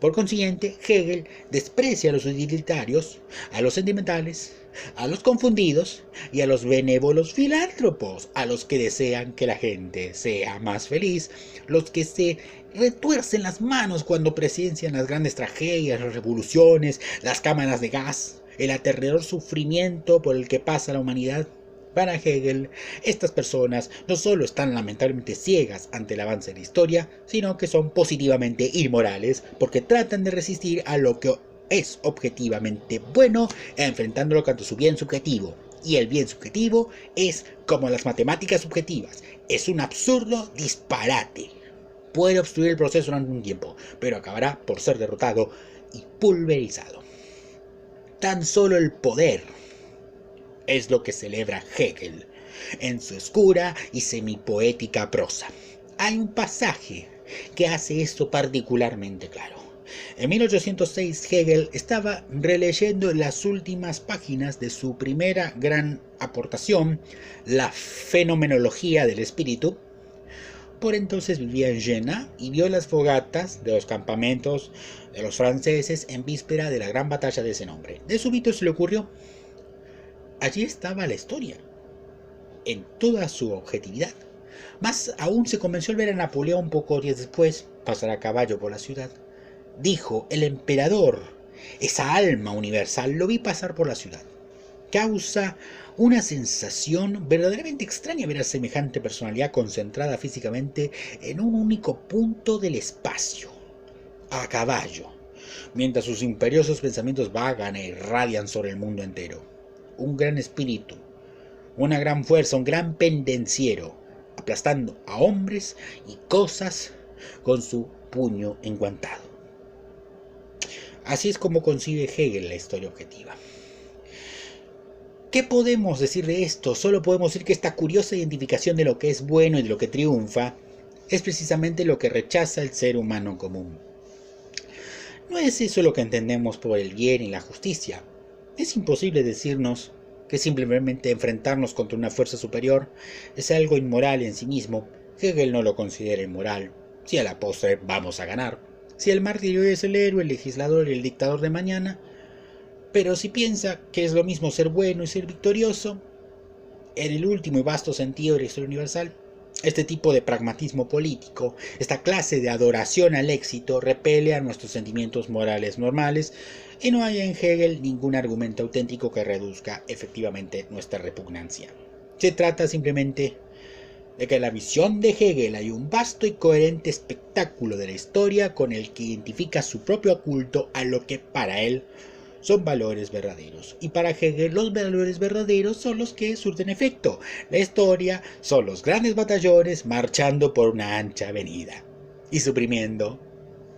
Por consiguiente, Hegel desprecia a los utilitarios, a los sentimentales, a los confundidos y a los benévolos filántropos, a los que desean que la gente sea más feliz, los que se retuercen las manos cuando presencian las grandes tragedias, las revoluciones, las cámaras de gas, el aterrador sufrimiento por el que pasa la humanidad. Para Hegel, estas personas no solo están lamentablemente ciegas ante el avance de la historia, sino que son positivamente inmorales porque tratan de resistir a lo que es objetivamente bueno, enfrentándolo contra su bien subjetivo. Y el bien subjetivo es como las matemáticas subjetivas, es un absurdo disparate. Puede obstruir el proceso durante un tiempo, pero acabará por ser derrotado y pulverizado. Tan solo el poder es lo que celebra Hegel en su oscura y semipoética prosa. Hay un pasaje que hace esto particularmente claro. En 1806 Hegel estaba releyendo las últimas páginas de su primera gran aportación, La fenomenología del espíritu. Por entonces vivía en Jena y vio las fogatas de los campamentos de los franceses en víspera de la gran batalla de ese nombre. De súbito se le ocurrió: allí estaba la historia, en toda su objetividad. Más aún se convenció al ver a Napoleón pocos días después pasar a caballo por la ciudad. Dijo: el emperador, esa alma universal, lo vi pasar por la ciudad. Causa una sensación verdaderamente extraña ver a semejante personalidad concentrada físicamente en un único punto del espacio, a caballo, mientras sus imperiosos pensamientos vagan e irradian sobre el mundo entero. Un gran espíritu, una gran fuerza, un gran pendenciero, aplastando a hombres y cosas con su puño enguantado. Así es como concibe Hegel la historia objetiva. ¿Qué podemos decir de esto? Solo podemos decir que esta curiosa identificación de lo que es bueno y de lo que triunfa es precisamente lo que rechaza el ser humano común. No es eso lo que entendemos por el bien y la justicia. Es imposible decirnos que simplemente enfrentarnos contra una fuerza superior es algo inmoral en sí mismo. Hegel no lo considera inmoral. Si a la postre vamos a ganar. Si el mártir hoy es el héroe, el legislador y el dictador de mañana. Pero si piensa que es lo mismo ser bueno y ser victorioso, en el último y vasto sentido de la historia universal, este tipo de pragmatismo político, esta clase de adoración al éxito, repele a nuestros sentimientos morales normales y no hay en Hegel ningún argumento auténtico que reduzca efectivamente nuestra repugnancia. Se trata simplemente de que en la visión de Hegel hay un vasto y coherente espectáculo de la historia con el que identifica su propio culto a lo que para él son valores verdaderos. Y para Hegel los valores verdaderos son los que surten efecto. La historia son los grandes batallones marchando por una ancha avenida y suprimiendo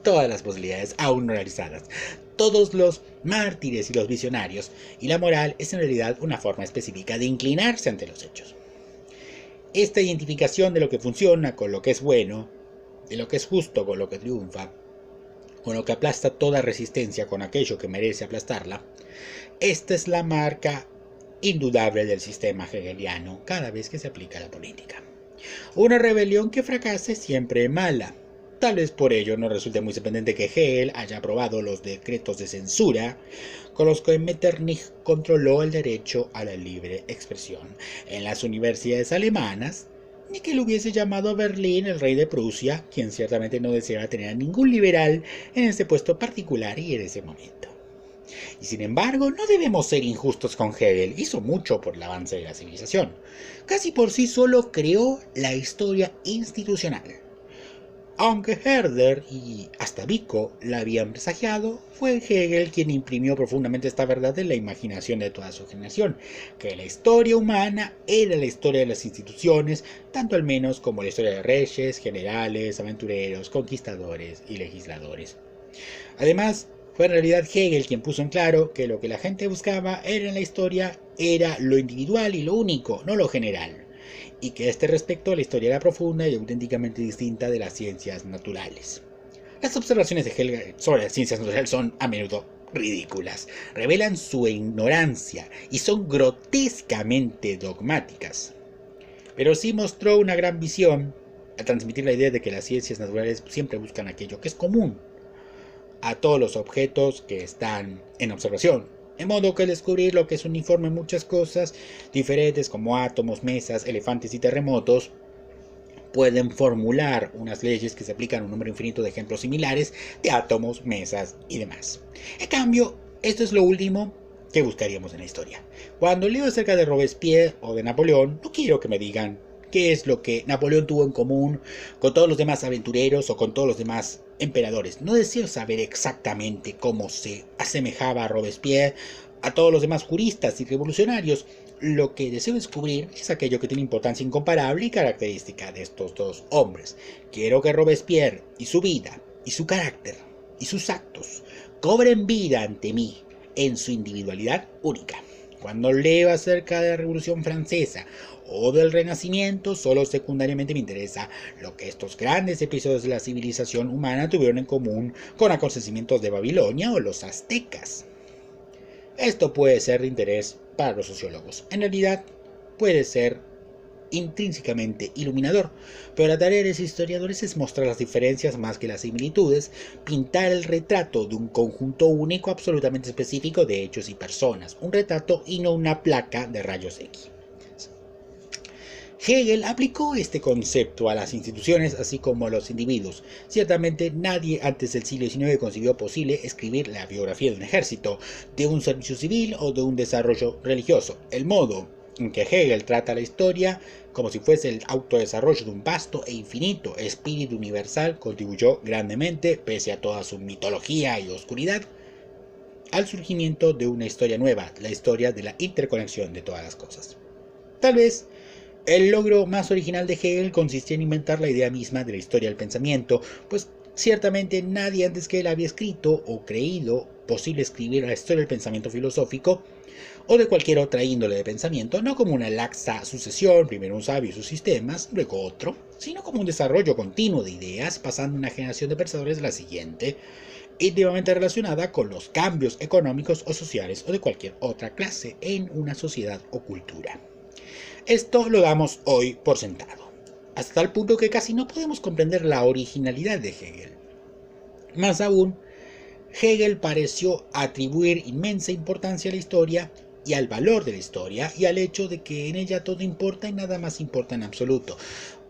todas las posibilidades aún no realizadas, todos los mártires y los visionarios, y la moral es en realidad una forma específica de inclinarse ante los hechos. Esta identificación de lo que funciona con lo que es bueno, de lo que es justo con lo que triunfa, con lo que aplasta toda resistencia con aquello que merece aplastarla, esta es la marca indudable del sistema hegeliano cada vez que se aplica a la política. Una rebelión que fracase es siempre mala. Tal vez por ello no resulte muy sorprendente que Hegel haya aprobado los decretos de censura con los que Metternich controló el derecho a la libre expresión en las universidades alemanas, ni que lo hubiese llamado a Berlín el rey de Prusia, quien ciertamente no deseaba tener a ningún liberal en ese puesto particular y en ese momento. Y sin embargo, no debemos ser injustos con Hegel, hizo mucho por el avance de la civilización. Casi por sí solo creó la historia institucional. Aunque Herder y hasta Vico la habían presagiado, fue Hegel quien imprimió profundamente esta verdad en la imaginación de toda su generación, que la historia humana era la historia de las instituciones, tanto al menos como la historia de reyes, generales, aventureros, conquistadores y legisladores. Además, fue en realidad Hegel quien puso en claro que lo que la gente buscaba en la historia era lo individual y lo único, no lo general, y que a este respecto la historia era profunda y auténticamente distinta de las ciencias naturales. Las observaciones de Hegel sobre las ciencias naturales son a menudo ridículas, revelan su ignorancia y son grotescamente dogmáticas. Pero sí mostró una gran visión al transmitir la idea de que las ciencias naturales siempre buscan aquello que es común a todos los objetos que están en observación. De modo que al descubrir lo que es uniforme en muchas cosas diferentes como átomos, mesas, elefantes y terremotos, pueden formular unas leyes que se aplican a un número infinito de ejemplos similares de átomos, mesas y demás. En cambio, esto es lo último que buscaríamos en la historia. Cuando leo acerca de Robespierre o de Napoleón, no quiero que me digan qué es lo que Napoleón tuvo en común con todos los demás aventureros o con todos los demás emperadores. No deseo saber exactamente cómo se asemejaba a Robespierre a todos los demás juristas y revolucionarios. Lo que deseo descubrir es aquello que tiene importancia incomparable y característica de estos dos hombres. Quiero que Robespierre y su vida, y su carácter, y sus actos cobren vida ante mí en su individualidad única. Cuando leo acerca de la Revolución Francesa o del Renacimiento, solo secundariamente me interesa lo que estos grandes episodios de la civilización humana tuvieron en común con acontecimientos de Babilonia o los aztecas. Esto puede ser de interés para los sociólogos. En realidad, puede ser intrínsecamente iluminador, pero la tarea de los historiadores es mostrar las diferencias más que las similitudes, pintar el retrato de un conjunto único absolutamente específico de hechos y personas, un retrato y no una placa de rayos X. Hegel aplicó este concepto a las instituciones así como a los individuos. Ciertamente nadie antes del siglo XIX consiguió posible escribir la biografía de un ejército, de un servicio civil o de un desarrollo religioso. El modo en que Hegel trata la historia como si fuese el autodesarrollo de un vasto e infinito espíritu universal contribuyó grandemente, pese a toda su mitología y oscuridad, al surgimiento de una historia nueva, la historia de la interconexión de todas las cosas. Tal vez el logro más original de Hegel consistía en inventar la idea misma de la historia del pensamiento, pues ciertamente nadie antes que él había escrito o creído posible escribir la historia del pensamiento filosófico o de cualquier otra índole de pensamiento, no como una laxa sucesión, primero un sabio y sus sistemas, luego otro, sino como un desarrollo continuo de ideas, pasando una generación de pensadores a la siguiente, íntimamente relacionada con los cambios económicos o sociales o de cualquier otra clase en una sociedad o cultura. Esto lo damos hoy por sentado, hasta tal punto que casi no podemos comprender la originalidad de Hegel. Más aún, Hegel pareció atribuir inmensa importancia a la historia y al valor de la historia y al hecho de que en ella todo importa y nada más importa en absoluto.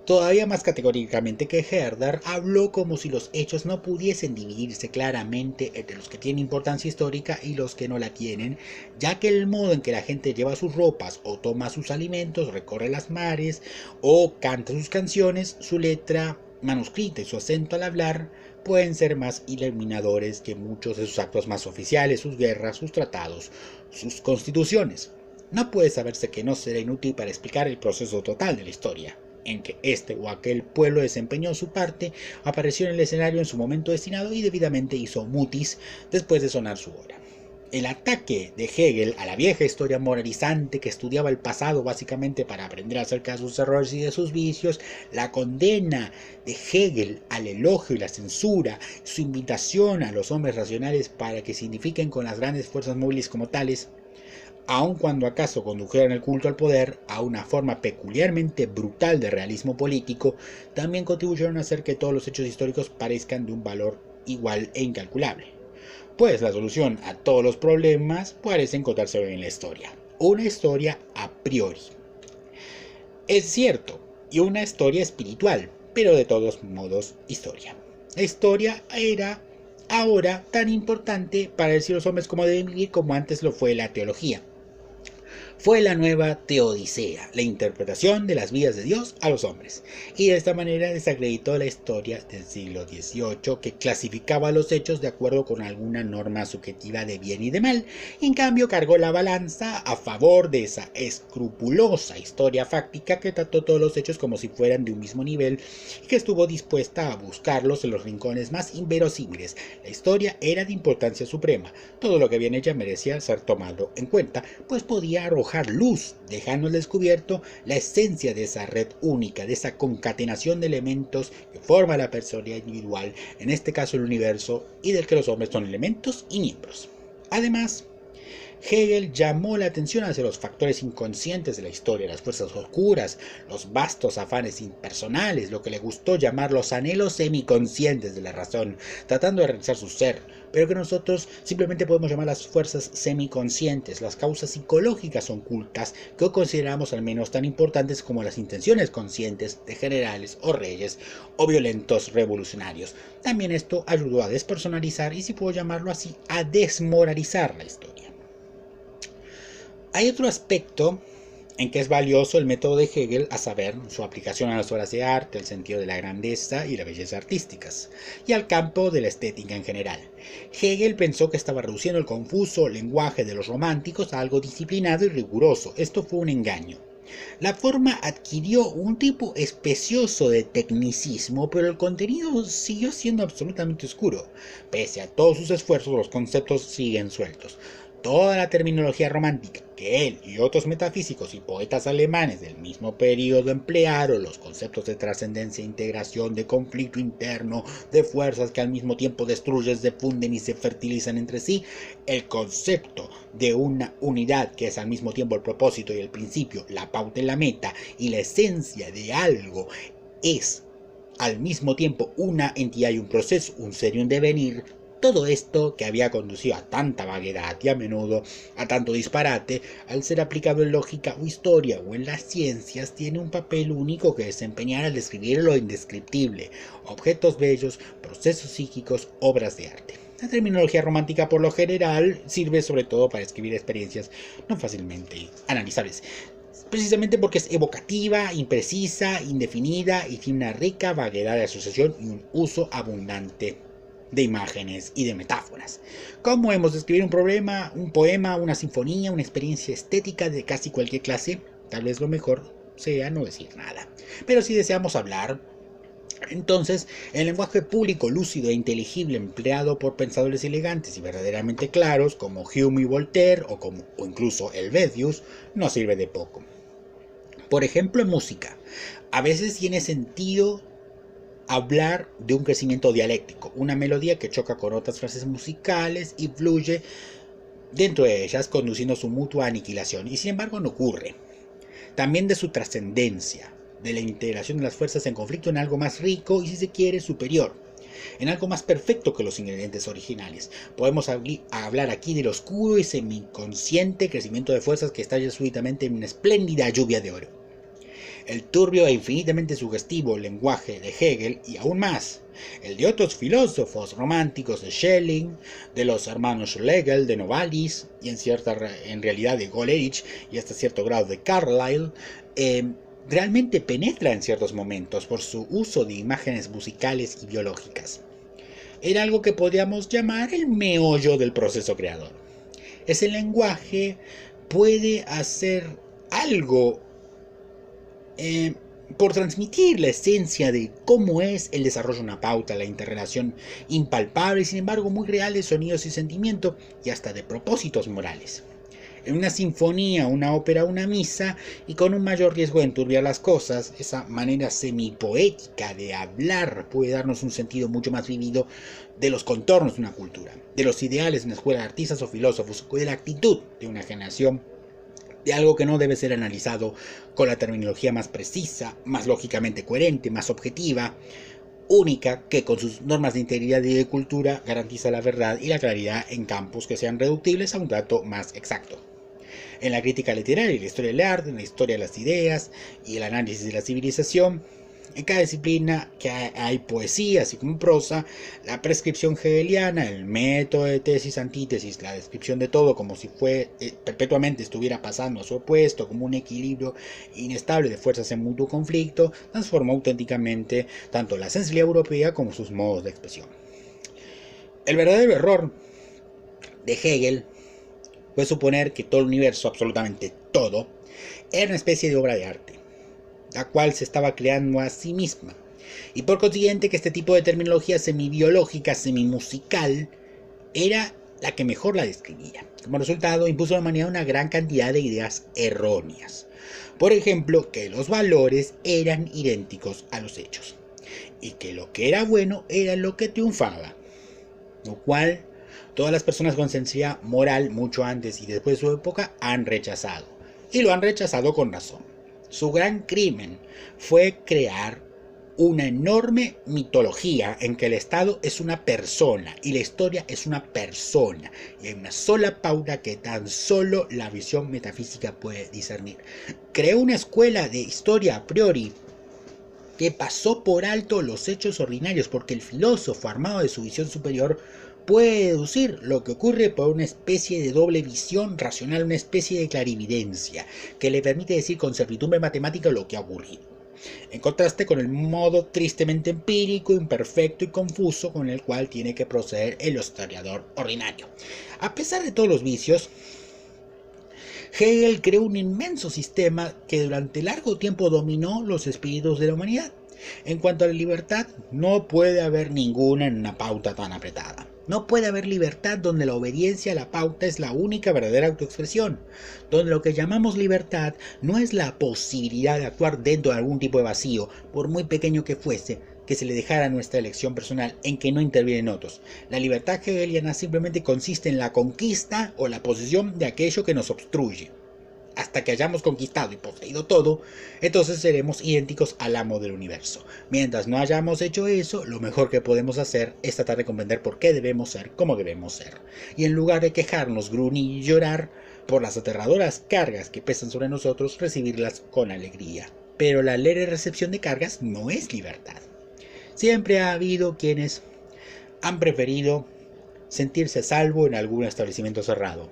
Todavía más categóricamente que Herder, habló como si los hechos no pudiesen dividirse claramente entre los que tienen importancia histórica y los que no la tienen, ya que el modo en que la gente lleva sus ropas o toma sus alimentos, recorre las mares o canta sus canciones, su letra manuscrita y su acento al hablar pueden ser más iluminadores que muchos de sus actos más oficiales, sus guerras, sus tratados, sus constituciones. No puede saberse que no será inútil para explicar el proceso total de la historia, en que este o aquel pueblo desempeñó su parte, apareció en el escenario en su momento destinado y debidamente hizo mutis después de sonar su hora. El ataque de Hegel a la vieja historia moralizante que estudiaba el pasado básicamente para aprender acerca de sus errores y de sus vicios, la condena de Hegel al elogio y la censura, su invitación a los hombres racionales para que se identifiquen con las grandes fuerzas móviles como tales, aun cuando acaso condujeran el culto al poder a una forma peculiarmente brutal de realismo político, también contribuyeron a hacer que todos los hechos históricos parezcan de un valor igual e incalculable. Pues la solución a todos los problemas parece encontrarse en la historia. Una historia a priori. Es cierto, y una historia espiritual, pero de todos modos historia. La historia era ahora tan importante para decir los hombres cómo deben vivir como antes lo fue la teología. Fue la nueva teodicea, la interpretación de las vidas de Dios a los hombres, y de esta manera desacreditó la historia del siglo XVIII que clasificaba los hechos de acuerdo con alguna norma subjetiva de bien y de mal, y en cambio cargó la balanza a favor de esa escrupulosa historia fáctica que trató todos los hechos como si fueran de un mismo nivel y que estuvo dispuesta a buscarlos en los rincones más inverosímiles. La historia era de importancia suprema, todo lo que bien hecha merecía ser tomado en cuenta, pues podía arrojar luz, dejando al descubierto la esencia de esa red única, de esa concatenación de elementos que forma la personalidad individual, en este caso el universo, y del que los hombres son elementos y miembros. Además, Hegel llamó la atención hacia los factores inconscientes de la historia, las fuerzas oscuras, los vastos afanes impersonales, lo que le gustó llamar los anhelos semiconscientes de la razón, tratando de realizar su ser, pero que nosotros simplemente podemos llamar las fuerzas semiconscientes, las causas psicológicas ocultas que hoy consideramos al menos tan importantes como las intenciones conscientes de generales o reyes o violentos revolucionarios. También esto ayudó a despersonalizar y, si puedo llamarlo así, a desmoralizar la historia. Hay otro aspecto en que es valioso el método de Hegel, a saber, su aplicación a las obras de arte, el sentido de la grandeza y la belleza artísticas, y al campo de la estética en general. Hegel pensó que estaba reduciendo el confuso lenguaje de los románticos a algo disciplinado y riguroso. Esto fue un engaño. La forma adquirió un tipo especioso de tecnicismo, pero el contenido siguió siendo absolutamente oscuro. Pese a todos sus esfuerzos, los conceptos siguen sueltos. Toda la terminología romántica que él y otros metafísicos y poetas alemanes del mismo periodo emplearon, los conceptos de trascendencia, integración, de conflicto interno, de fuerzas que al mismo tiempo destruyen, se funden y se fertilizan entre sí, el concepto de una unidad que es al mismo tiempo el propósito y el principio, la pauta y la meta, y la esencia de algo es al mismo tiempo una entidad y un proceso, un ser y un devenir. Todo esto, que había conducido a tanta vaguedad y a menudo a tanto disparate, al ser aplicado en lógica o historia o en las ciencias, tiene un papel único que desempeñar al describir lo indescriptible, objetos bellos, procesos psíquicos, obras de arte. La terminología romántica por lo general sirve sobre todo para escribir experiencias no fácilmente analizables, precisamente porque es evocativa, imprecisa, indefinida y tiene una rica variedad de asociación y un uso abundante de imágenes y de metáforas. ¿Cómo hemos de escribir un problema, un poema, una sinfonía, una experiencia estética de casi cualquier clase? Tal vez lo mejor sea no decir nada. Pero si deseamos hablar Entonces, el lenguaje público, lúcido e inteligible empleado por pensadores elegantes y verdaderamente claros como Hume y Voltaire o incluso Helvetius no sirve de poco. Por ejemplo, en música, a veces tiene sentido hablar de un crecimiento dialéctico, una melodía que choca con otras frases musicales y fluye dentro de ellas, conduciendo a su mutua aniquilación, y sin embargo no ocurre. También de su trascendencia, de la integración de las fuerzas en conflicto en algo más rico y, si se quiere, superior, en algo más perfecto que los ingredientes originales. Podemos hablar aquí del oscuro y semiconsciente crecimiento de fuerzas que estalla súbitamente en una espléndida lluvia de oro. El turbio e infinitamente sugestivo lenguaje de Hegel, y aún más, el de otros filósofos románticos de Schelling, de los hermanos Schlegel, de Novalis, y en realidad de Coleridge y hasta cierto grado de Carlyle, realmente penetra en ciertos momentos por su uso de imágenes musicales y biológicas. Era algo que podríamos llamar el meollo del proceso creador. Ese lenguaje puede hacer algo por transmitir la esencia de cómo es el desarrollo de una pauta, la interrelación impalpable y sin embargo muy real de sonidos y sentimientos y hasta de propósitos morales. En una sinfonía, una ópera, una misa, y con un mayor riesgo de enturbiar las cosas, esa manera semipoética de hablar puede darnos un sentido mucho más vívido de los contornos de una cultura, de los ideales de una escuela de artistas o filósofos, o de la actitud de una generación, de algo que no debe ser analizado con la terminología más precisa, más lógicamente coherente, más objetiva, única, que con sus normas de integridad y de cultura garantiza la verdad y la claridad en campos que sean reductibles a un dato más exacto. En la crítica literaria, la historia del arte, en la historia de las ideas y el análisis de la civilización, en cada disciplina que hay poesía, así como prosa, la prescripción hegeliana, el método de tesis, antítesis, la descripción de todo como si perpetuamente estuviera pasando a su opuesto, como un equilibrio inestable de fuerzas en mutuo conflicto, transformó auténticamente tanto la sensibilidad europea como sus modos de expresión. El verdadero error de Hegel fue suponer que todo el universo, absolutamente todo, era una especie de obra de arte, la cual se estaba creando a sí misma, y por consiguiente que este tipo de terminología semibiológica, semimusical, era la que mejor la describía. Como resultado, impuso a la humanidad una gran cantidad de ideas erróneas. Por ejemplo, que los valores eran idénticos a los hechos, y que lo que era bueno era lo que triunfaba, lo cual todas las personas con sensibilidad moral, mucho antes y después de su época, han rechazado. Y lo han rechazado con razón. Su gran crimen fue crear una enorme mitología en que el Estado es una persona y la historia es una persona. Y hay una sola pauta que tan solo la visión metafísica puede discernir. Creó una escuela de historia a priori que pasó por alto los hechos ordinarios, porque el filósofo, armado de su visión superior, puede deducir lo que ocurre por una especie de doble visión racional, una especie de clarividencia, que le permite decir con certidumbre matemática lo que ha ocurrido, en contraste con el modo tristemente empírico, imperfecto y confuso con el cual tiene que proceder el historiador ordinario. A pesar de todos los vicios, Hegel creó un inmenso sistema que durante largo tiempo dominó los espíritus de la humanidad. En cuanto a la libertad, no puede haber ninguna en una pauta tan apretada. No puede haber libertad donde la obediencia a la pauta es la única verdadera autoexpresión, donde lo que llamamos libertad no es la posibilidad de actuar dentro de algún tipo de vacío, por muy pequeño que fuese, que se le dejara nuestra elección personal en que no intervienen otros. La libertad hegeliana simplemente consiste en la conquista o la posesión de aquello que nos obstruye. Hasta que hayamos conquistado y poseído todo, entonces seremos idénticos al amo del universo. Mientras no hayamos hecho eso, lo mejor que podemos hacer es tratar de comprender por qué debemos ser como debemos ser. Y en lugar de quejarnos, gruñir y llorar por las aterradoras cargas que pesan sobre nosotros, recibirlas con alegría. Pero la alegre recepción de cargas no es libertad. Siempre ha habido quienes han preferido sentirse a salvo en algún establecimiento cerrado,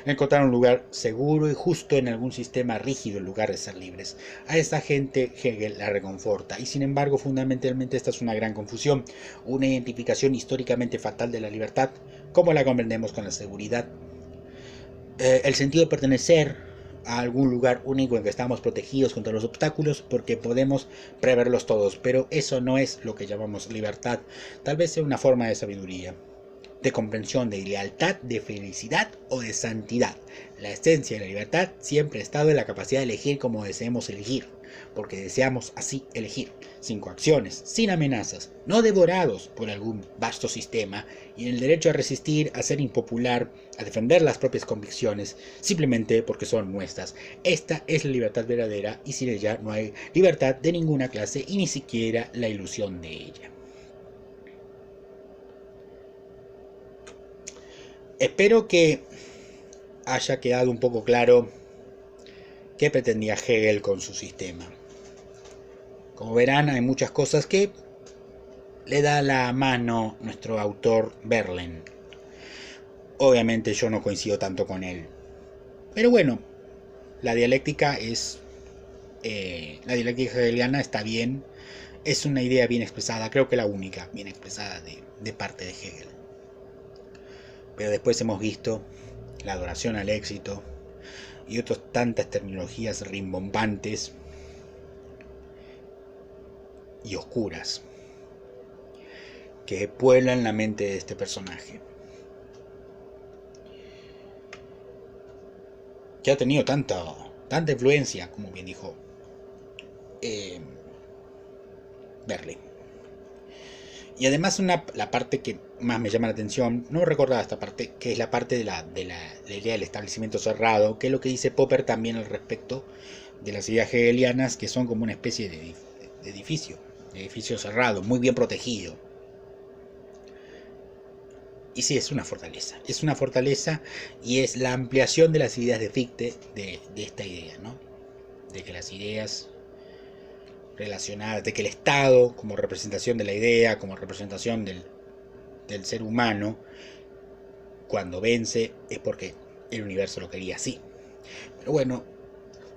encontrar un lugar seguro y justo en algún sistema rígido en lugar de ser libres. A esta gente Hegel la reconforta, y sin embargo fundamentalmente esta es una gran confusión, una identificación históricamente fatal de la libertad, como la comprendemos con la seguridad. El sentido de pertenecer a algún lugar único en que estamos protegidos contra los obstáculos porque podemos preverlos todos, pero eso no es lo que llamamos libertad. Tal vez sea una forma de sabiduría, de comprensión, de lealtad, de felicidad o de santidad. La esencia de la libertad siempre ha estado en la capacidad de elegir como deseemos elegir, porque deseamos así elegir, sin coacciones, sin amenazas, no devorados por algún vasto sistema, y en el derecho a resistir, a ser impopular, a defender las propias convicciones, simplemente porque son nuestras. Esta es la libertad verdadera, y sin ella no hay libertad de ninguna clase y ni siquiera la ilusión de ella. Espero que haya quedado un poco claro qué pretendía Hegel con su sistema. Como verán, hay muchas cosas que le da la mano nuestro autor Verlaine. Obviamente yo no coincido tanto con él. Pero bueno, la dialéctica hegeliana está bien. Es una idea bien expresada, creo que la única bien expresada de parte de Hegel. Pero después hemos visto la adoración al éxito y otras tantas terminologías rimbombantes y oscuras que pueblan la mente de este personaje, que ha tenido tanta influencia, como bien dijo Verlaine. Y además la parte que más me llama la atención, no recordaba esta parte, que es la parte de la idea del establecimiento cerrado, que es lo que dice Popper también al respecto de las ideas hegelianas, que son como una especie de edificio cerrado, muy bien protegido. Y sí, es una fortaleza y es la ampliación de las ideas de Fichte de esta idea, ¿no? De que las ideas relacionadas, de que el Estado, como representación de la idea, como representación del ser humano, cuando vence es porque el universo lo quería así. Pero bueno,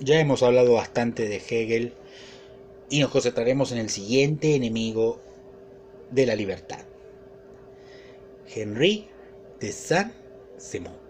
ya hemos hablado bastante de Hegel y nos concentraremos en el siguiente enemigo de la libertad, Henri de Saint-Simon.